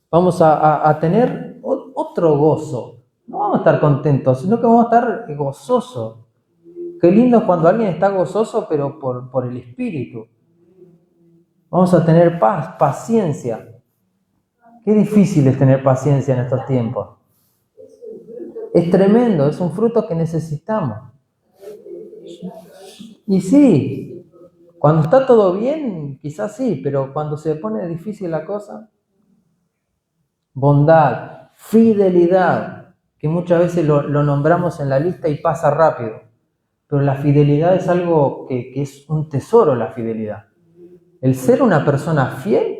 Vamos a tener otro gozo. No vamos a estar contentos, sino que vamos a estar gozosos. Qué lindo es cuando alguien está gozoso, pero por el espíritu. Vamos a tener paz, paciencia. Qué difícil es tener paciencia en estos tiempos. Es tremendo, es un fruto que necesitamos. Y sí, cuando está todo bien, quizás sí, pero cuando se pone difícil la cosa, bondad, fidelidad, que muchas veces lo nombramos en la lista y pasa rápido. Pero la fidelidad es algo que es un tesoro, la fidelidad. El ser una persona fiel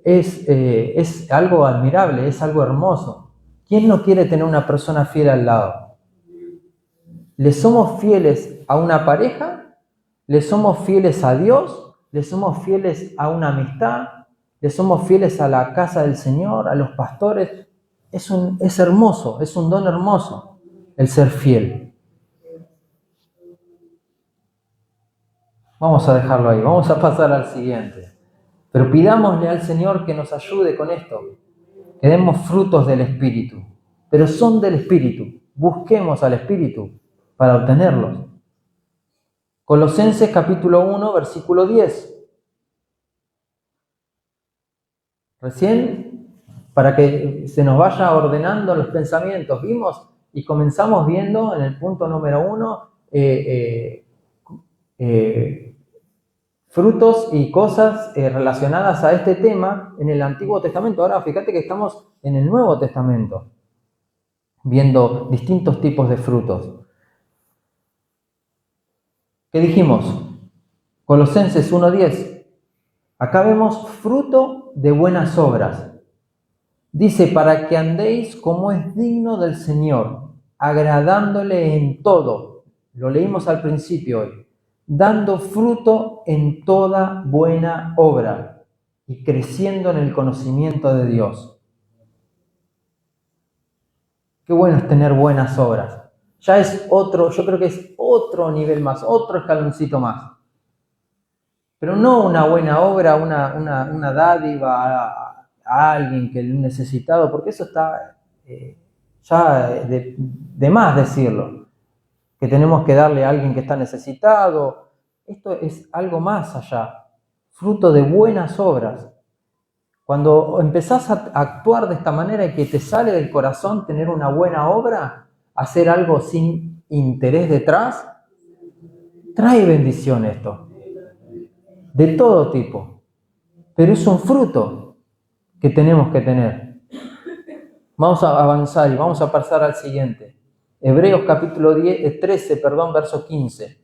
es algo admirable, es algo hermoso. ¿Quién no quiere tener una persona fiel al lado? ¿Le somos fieles a una pareja? ¿Le somos fieles a Dios? ¿Le somos fieles a una amistad? ¿Le somos fieles a la casa del Señor, a los pastores? Es hermoso, es un don hermoso el ser fiel. Vamos a dejarlo ahí, vamos a pasar al siguiente. Pero pidámosle al Señor que nos ayude con esto, que demos frutos del Espíritu, pero son del Espíritu. Busquemos al Espíritu para obtenerlos. Colosenses capítulo 1, versículo 10. Recién, para que se nos vaya ordenando los pensamientos, vimos y comenzamos viendo en el punto número 1 frutos y cosas relacionadas a este tema en el Antiguo Testamento. Ahora fíjate que estamos en el Nuevo Testamento, viendo distintos tipos de frutos. ¿Qué dijimos? Colosenses 1:10. Acá vemos fruto de buenas obras. Dice, para que andéis como es digno del Señor, agradándole en todo. Lo leímos al principio hoy. Dando fruto en toda buena obra y creciendo en el conocimiento de Dios. Qué bueno es tener buenas obras. Ya es otro, yo creo que es otro nivel más, otro escaloncito más. Pero no una buena obra, una dádiva a alguien que es necesitado, porque eso está ya de más decirlo. Que tenemos que darle a alguien que está necesitado. esto es algo más allá, fruto de buenas obras. Cuando empezás a actuar de esta manera y que te sale del corazón tener una buena obra, hacer algo sin interés detrás, trae bendición esto, de todo tipo. Pero es un fruto que tenemos que tener. Vamos a avanzar y vamos a pasar al siguiente. Hebreos capítulo 13, verso 15.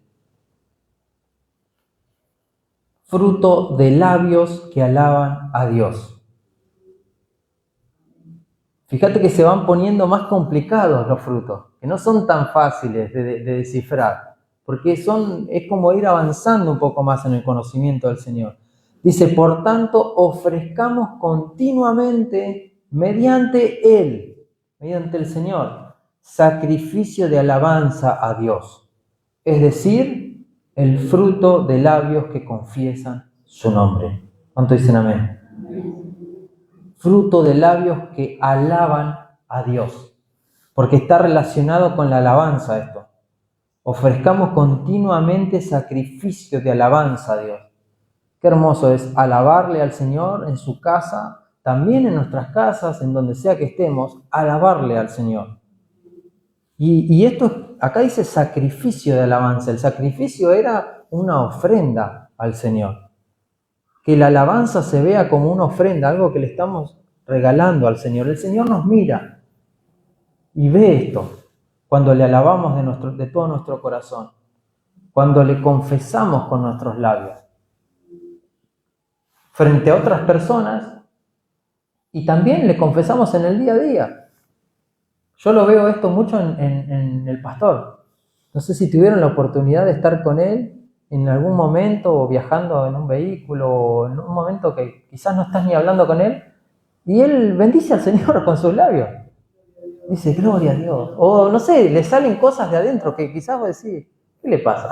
Fruto de labios que alaban a Dios. Fíjate que se van poniendo más complicados los frutos, que no son tan fáciles de descifrar, porque es como ir avanzando un poco más en el conocimiento del Señor. Dice, por tanto, ofrezcamos continuamente mediante Él, mediante el Señor, sacrificio de alabanza a Dios, es decir, el fruto de labios que confiesan su nombre. ¿Cuánto dicen amén? Fruto de labios que alaban a Dios, porque está relacionado con la alabanza esto. Ofrezcamos continuamente sacrificio de alabanza a Dios. Qué hermoso es alabarle al Señor en su casa, también en nuestras casas, en donde sea que estemos, alabarle al Señor. Y esto, acá dice sacrificio de alabanza. El sacrificio era una ofrenda al Señor. Que la alabanza se vea como una ofrenda, algo que le estamos regalando al Señor. El Señor nos mira y ve esto cuando le alabamos de todo nuestro corazón, cuando le confesamos con nuestros labios frente a otras personas y también le confesamos en el día a día. Yo lo veo esto mucho en el pastor. No sé si tuvieron la oportunidad de estar con él en algún momento o viajando en un vehículo o en un momento que quizás no estás ni hablando con él y él bendice al Señor con sus labios. Dice, gloria a Dios. O no sé, le salen cosas de adentro que quizás vos decís, ¿qué le pasa?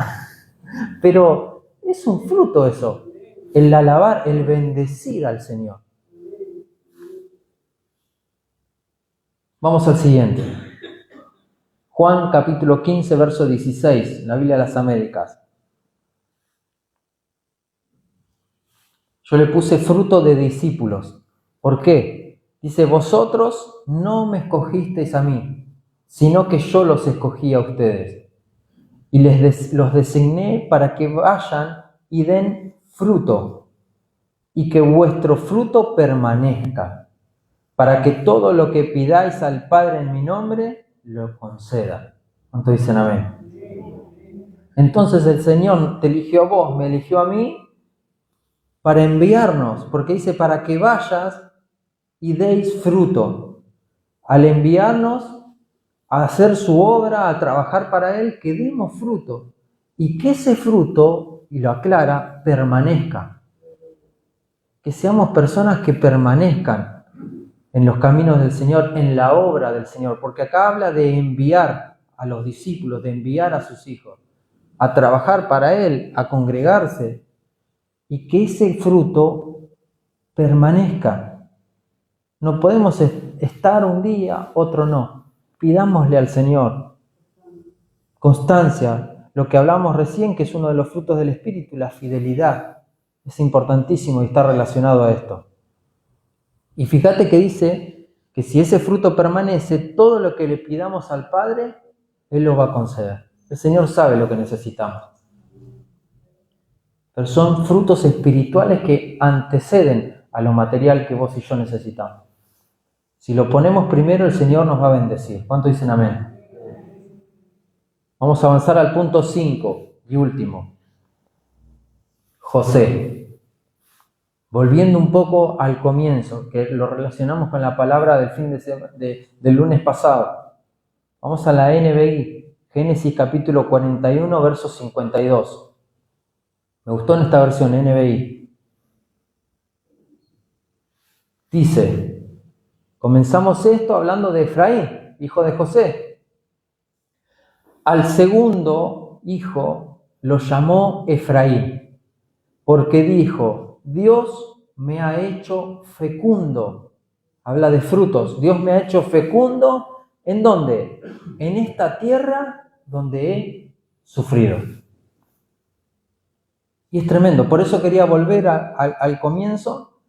Pero es un fruto eso, el alabar, el bendecir al Señor. Vamos al siguiente. Juan capítulo 15, verso 16, la Biblia de las Américas. Yo le puse fruto de discípulos. ¿Por qué? Dice, vosotros no me escogisteis a mí, sino que yo los escogí a ustedes. Y los designé para que vayan y den fruto, y que vuestro fruto permanezca, para que todo lo que pidáis al Padre en mi nombre, lo conceda. ¿Cuánto dicen amén? Entonces el Señor te eligió a vos, me eligió a mí, para enviarnos, porque dice, para que vayas y deis fruto. Al enviarnos a hacer su obra, a trabajar para Él, que demos fruto. Y que ese fruto, y lo aclara, permanezca. Que seamos personas que permanezcan en los caminos del Señor, en la obra del Señor. Porque acá habla de enviar a los discípulos, de enviar a sus hijos, a trabajar para Él, a congregarse. Y que ese fruto permanezca. No podemos estar un día, otro no. Pidámosle al Señor constancia, lo que hablamos recién, que es uno de los frutos del Espíritu, la fidelidad. Es importantísimo y está relacionado a esto. Y fíjate que dice que si ese fruto permanece, todo lo que le pidamos al Padre, Él lo va a conceder. El Señor sabe lo que necesitamos. Pero son frutos espirituales que anteceden a lo material que vos y yo necesitamos. Si lo ponemos primero, el Señor nos va a bendecir. ¿Cuánto dicen amén? Vamos a avanzar al punto 5 y último. José. Volviendo un poco al comienzo, que lo relacionamos con la palabra del del lunes pasado. Vamos a la NBI, Génesis capítulo 41, verso 52. Me gustó en esta versión, NBI. Dice, comenzamos esto hablando de Efraín, hijo de José. Al segundo hijo lo llamó Efraín, porque dijo, Dios me ha hecho fecundo. Habla de frutos. Dios me ha hecho fecundo, ¿en dónde? En esta tierra donde he sufrido. Y es tremendo. Por eso quería volver al comienzo,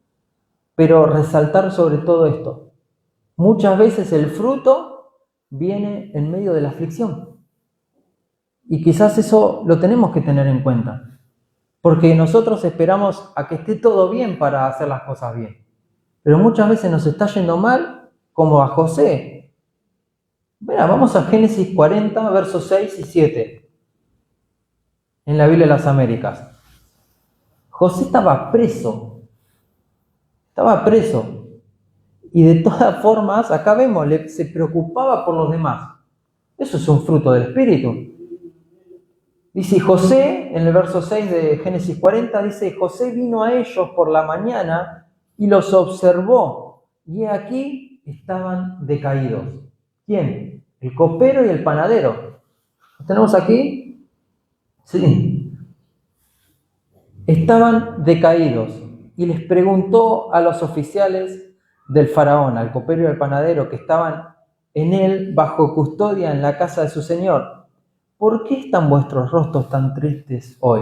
pero resaltar sobre todo esto. Muchas veces el fruto viene en medio de la aflicción. Y quizás eso lo tenemos que tener en cuenta. Porque nosotros esperamos a que esté todo bien para hacer las cosas bien. Pero muchas veces nos está yendo mal, como a José. Mira, vamos a Génesis 40, versos 6 y 7. En la Biblia de las Américas. José estaba preso. Y de todas formas, acá vemos, se preocupaba por los demás. Eso es un fruto del Espíritu. Dice José, en el verso 6 de Génesis 40, dice, José vino a ellos por la mañana y los observó. Y aquí estaban decaídos. ¿Quién? El copero y el panadero. ¿Los tenemos aquí? Sí. Estaban decaídos. Y les preguntó a los oficiales del faraón, al copero y al panadero, que estaban en él bajo custodia en la casa de su señor, ¿por qué están vuestros rostros tan tristes hoy?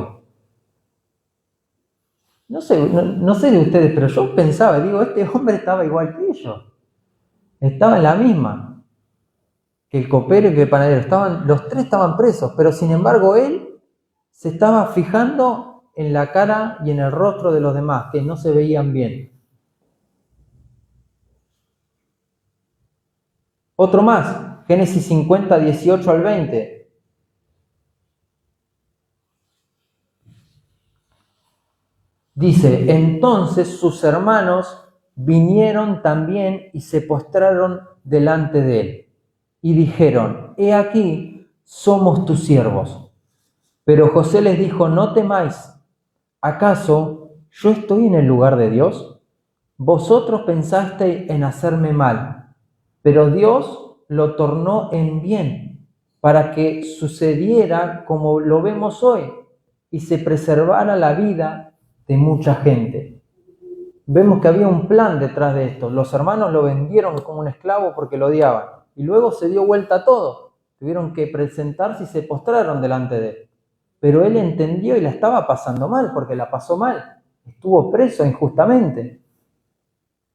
No sé de ustedes, pero yo pensaba, digo, este hombre estaba igual que ellos. Estaba en la misma que el copero y que el panadero. Los tres estaban presos, pero sin embargo él se estaba fijando en la cara y en el rostro de los demás, que no se veían bien. Otro más, Génesis 50, 18 al 20. Dice, entonces sus hermanos vinieron también y se postraron delante de él. Y dijeron, he aquí, somos tus siervos. Pero José les dijo, no temáis, ¿acaso yo estoy en el lugar de Dios? Vosotros pensasteis en hacerme mal, pero Dios lo tornó en bien, para que sucediera como lo vemos hoy, y se preservara la vida de mucha gente. Vemos que había un plan detrás de esto. Los hermanos lo vendieron como un esclavo porque lo odiaban. Y luego se dio vuelta todo. Tuvieron que presentarse y se postraron delante de él. Pero él entendió y la estaba pasando mal, porque la pasó mal. Estuvo preso injustamente.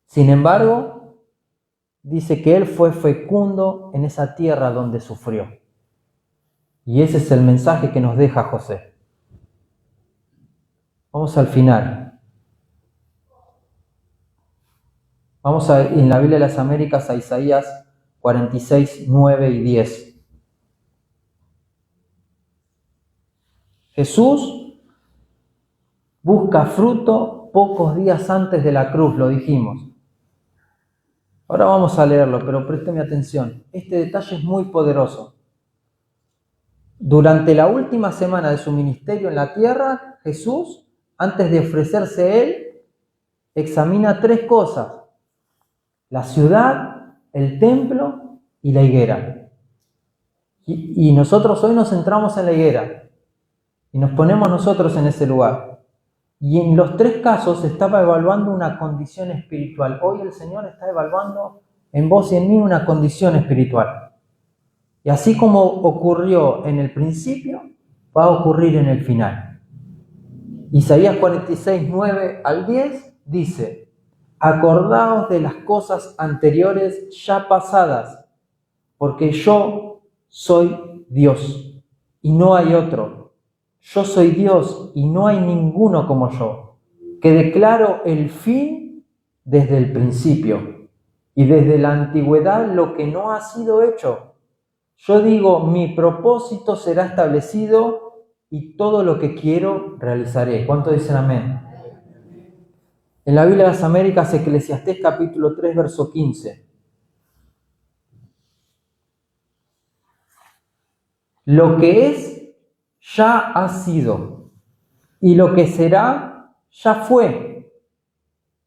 Sin embargo, dice que él fue fecundo en esa tierra donde sufrió. Y ese es el mensaje que nos deja José. Vamos al final. Vamos en la Biblia de las Américas a Isaías 46, 9 y 10. Jesús busca fruto pocos días antes de la cruz, lo dijimos. Ahora vamos a leerlo, pero présteme atención. Este detalle es muy poderoso. Durante la última semana de su ministerio en la tierra, Jesús, antes de ofrecerse él, examina tres cosas: la ciudad, el templo y la higuera. Y nosotros hoy nos centramos en la higuera y nos ponemos nosotros en ese lugar. Y en los tres casos estaba evaluando una condición espiritual. Hoy el Señor está evaluando en vos y en mí una condición espiritual. Y así como ocurrió en el principio, va a ocurrir en el final. Isaías 46, 9 al 10 dice: acordaos de las cosas anteriores ya pasadas, porque yo soy Dios y no hay otro. Yo soy Dios y no hay ninguno como yo, que declaro el fin desde el principio y desde la antigüedad lo que no ha sido hecho. Yo digo, mi propósito será establecido y todo lo que quiero realizaré. ¿Cuánto dicen amén? En la Biblia de las Américas, Eclesiastés capítulo 3, verso 15. Lo que es, ya ha sido, y lo que será, ya fue.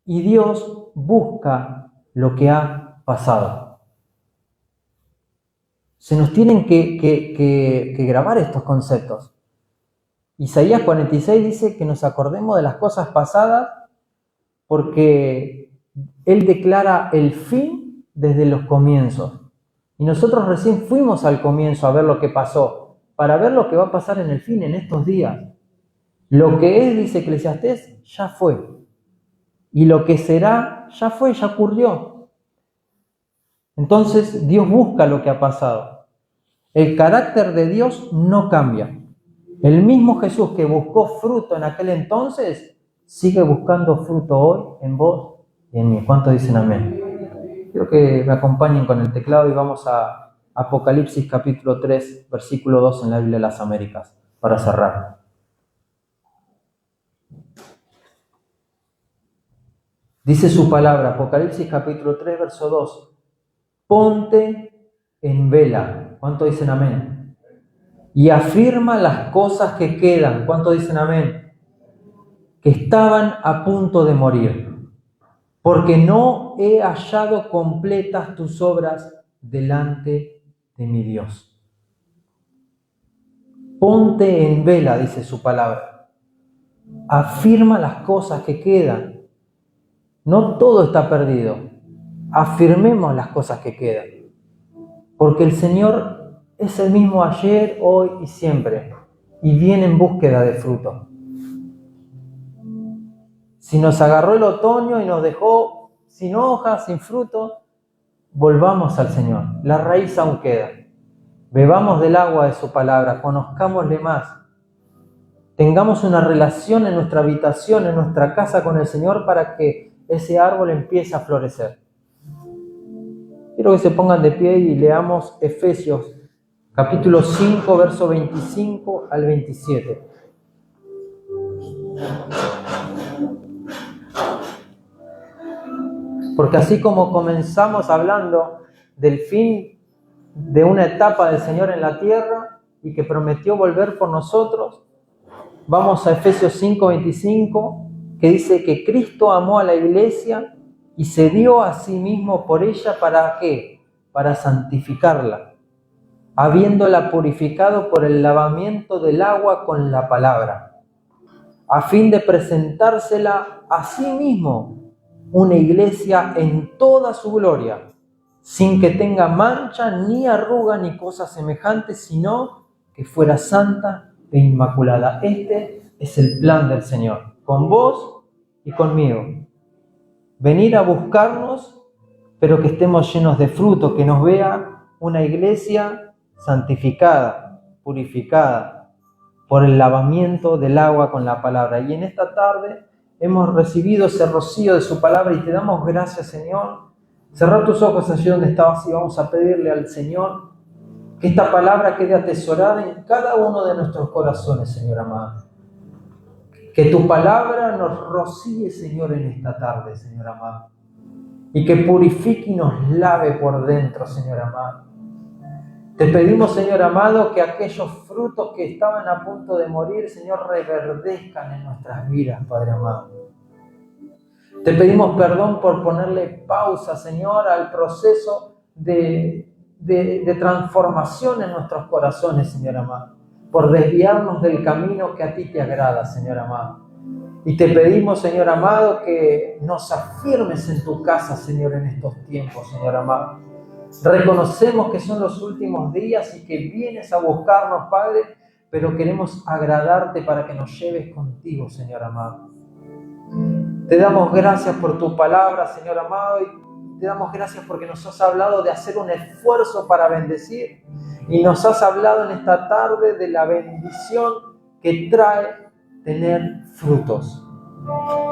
Y Dios busca lo que ha pasado. Se nos tienen que grabar estos conceptos. Isaías 46 dice que nos acordemos de las cosas pasadas porque Él declara el fin desde los comienzos. Y nosotros recién fuimos al comienzo a ver lo que pasó, para ver lo que va a pasar en el fin, en estos días. Lo que es, dice Eclesiastés, ya fue. Y lo que será, ya fue, ya ocurrió. Entonces Dios busca lo que ha pasado. El carácter de Dios no cambia. El mismo Jesús que buscó fruto en aquel entonces, sigue buscando fruto hoy en vos y en mí. ¿Cuántos dicen amén? Quiero que me acompañen con el teclado y vamos a Apocalipsis capítulo 3, versículo 2 en la Biblia de las Américas, para cerrar. Dice su palabra, Apocalipsis capítulo 3, verso 2. Ponte en vela. ¿Cuántos dicen amén? Y afirma las cosas que quedan. ¿Cuántos dicen amén? Que estaban a punto de morir. Porque no he hallado completas tus obras delante de mi Dios. Ponte en vela, dice su palabra. Afirma las cosas que quedan. No todo está perdido. Afirmemos las cosas que quedan. Porque el Señor es el mismo ayer, hoy y siempre. Y viene en búsqueda de fruto. Si nos agarró el otoño y nos dejó sin hojas, sin fruto, volvamos al Señor. La raíz aún queda. Bebamos del agua de su palabra, conozcámosle más. Tengamos una relación en nuestra habitación, en nuestra casa con el Señor para que ese árbol empiece a florecer. Quiero que se pongan de pie y leamos Efesios, capítulo 5, verso 25 al 27. Porque así como comenzamos hablando del fin de una etapa del Señor en la tierra y que prometió volver por nosotros, vamos a Efesios 5, 25, que dice que Cristo amó a la iglesia y se dio a sí mismo por ella. ¿Para qué? Para santificarla, habiéndola purificado por el lavamiento del agua con la palabra, a fin de presentársela a sí mismo una iglesia en toda su gloria, sin que tenga mancha, ni arruga, ni cosa semejante, sino que fuera santa e inmaculada. Este es el plan del Señor, con vos y conmigo. Venir a buscarnos, pero que estemos llenos de fruto, que nos vea una iglesia santificada, purificada por el lavamiento del agua con la palabra. Y en esta tarde hemos recibido ese rocío de su palabra y te damos gracias, Señor. Cerrar tus ojos allí donde estabas y vamos a pedirle al Señor que esta palabra quede atesorada en cada uno de nuestros corazones, Señor amado. Que tu palabra nos rocíe, Señor, en esta tarde, Señor amado. Y que purifique y nos lave por dentro, Señor amado. Te pedimos, Señor amado, que aquellos frutos que estaban a punto de morir, Señor, reverdezcan en nuestras vidas, Padre amado. Te pedimos perdón por ponerle pausa, Señor, al proceso de transformación en nuestros corazones, Señor amado, por desviarnos del camino que a ti te agrada, Señor amado. Y te pedimos, Señor amado, que nos afirmes en tu casa, Señor, en estos tiempos, Señor amado. Reconocemos que son los últimos días y que vienes a buscarnos, Padre, pero queremos agradarte para que nos lleves contigo, Señor amado. Te damos gracias por tu palabra, Señor amado, y te damos gracias porque nos has hablado de hacer un esfuerzo para bendecir y nos has hablado en esta tarde de la bendición que trae tener frutos.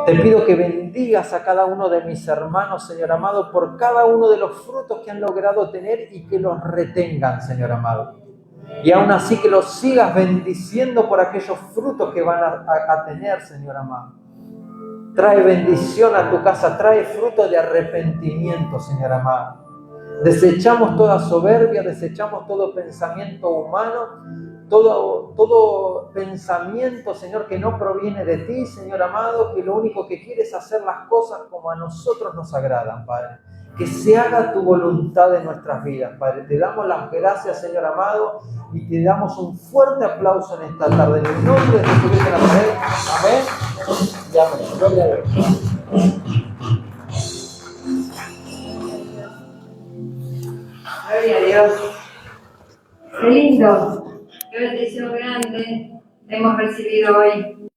Te pido que bendigas a cada uno de mis hermanos, Señor amado, por cada uno de los frutos que han logrado tener y que los retengan, Señor amado. Y aún así que los sigas bendiciendo por aquellos frutos que van a tener, Señor amado. Trae bendición a tu casa, trae fruto de arrepentimiento, Señor amado. Desechamos toda soberbia, desechamos todo pensamiento humano, todo pensamiento, Señor, que no proviene de ti, Señor amado, que lo único que quiere es hacer las cosas como a nosotros nos agradan, Padre. Que se haga tu voluntad en nuestras vidas, Padre. Te damos las gracias, Señor amado, y te damos un fuerte aplauso en esta tarde. En el nombre de Jesucristo de Nazaret. Amén y amén. Gloria a Dios. Gloria a Dios. Qué lindo. Qué bendición grande hemos recibido hoy.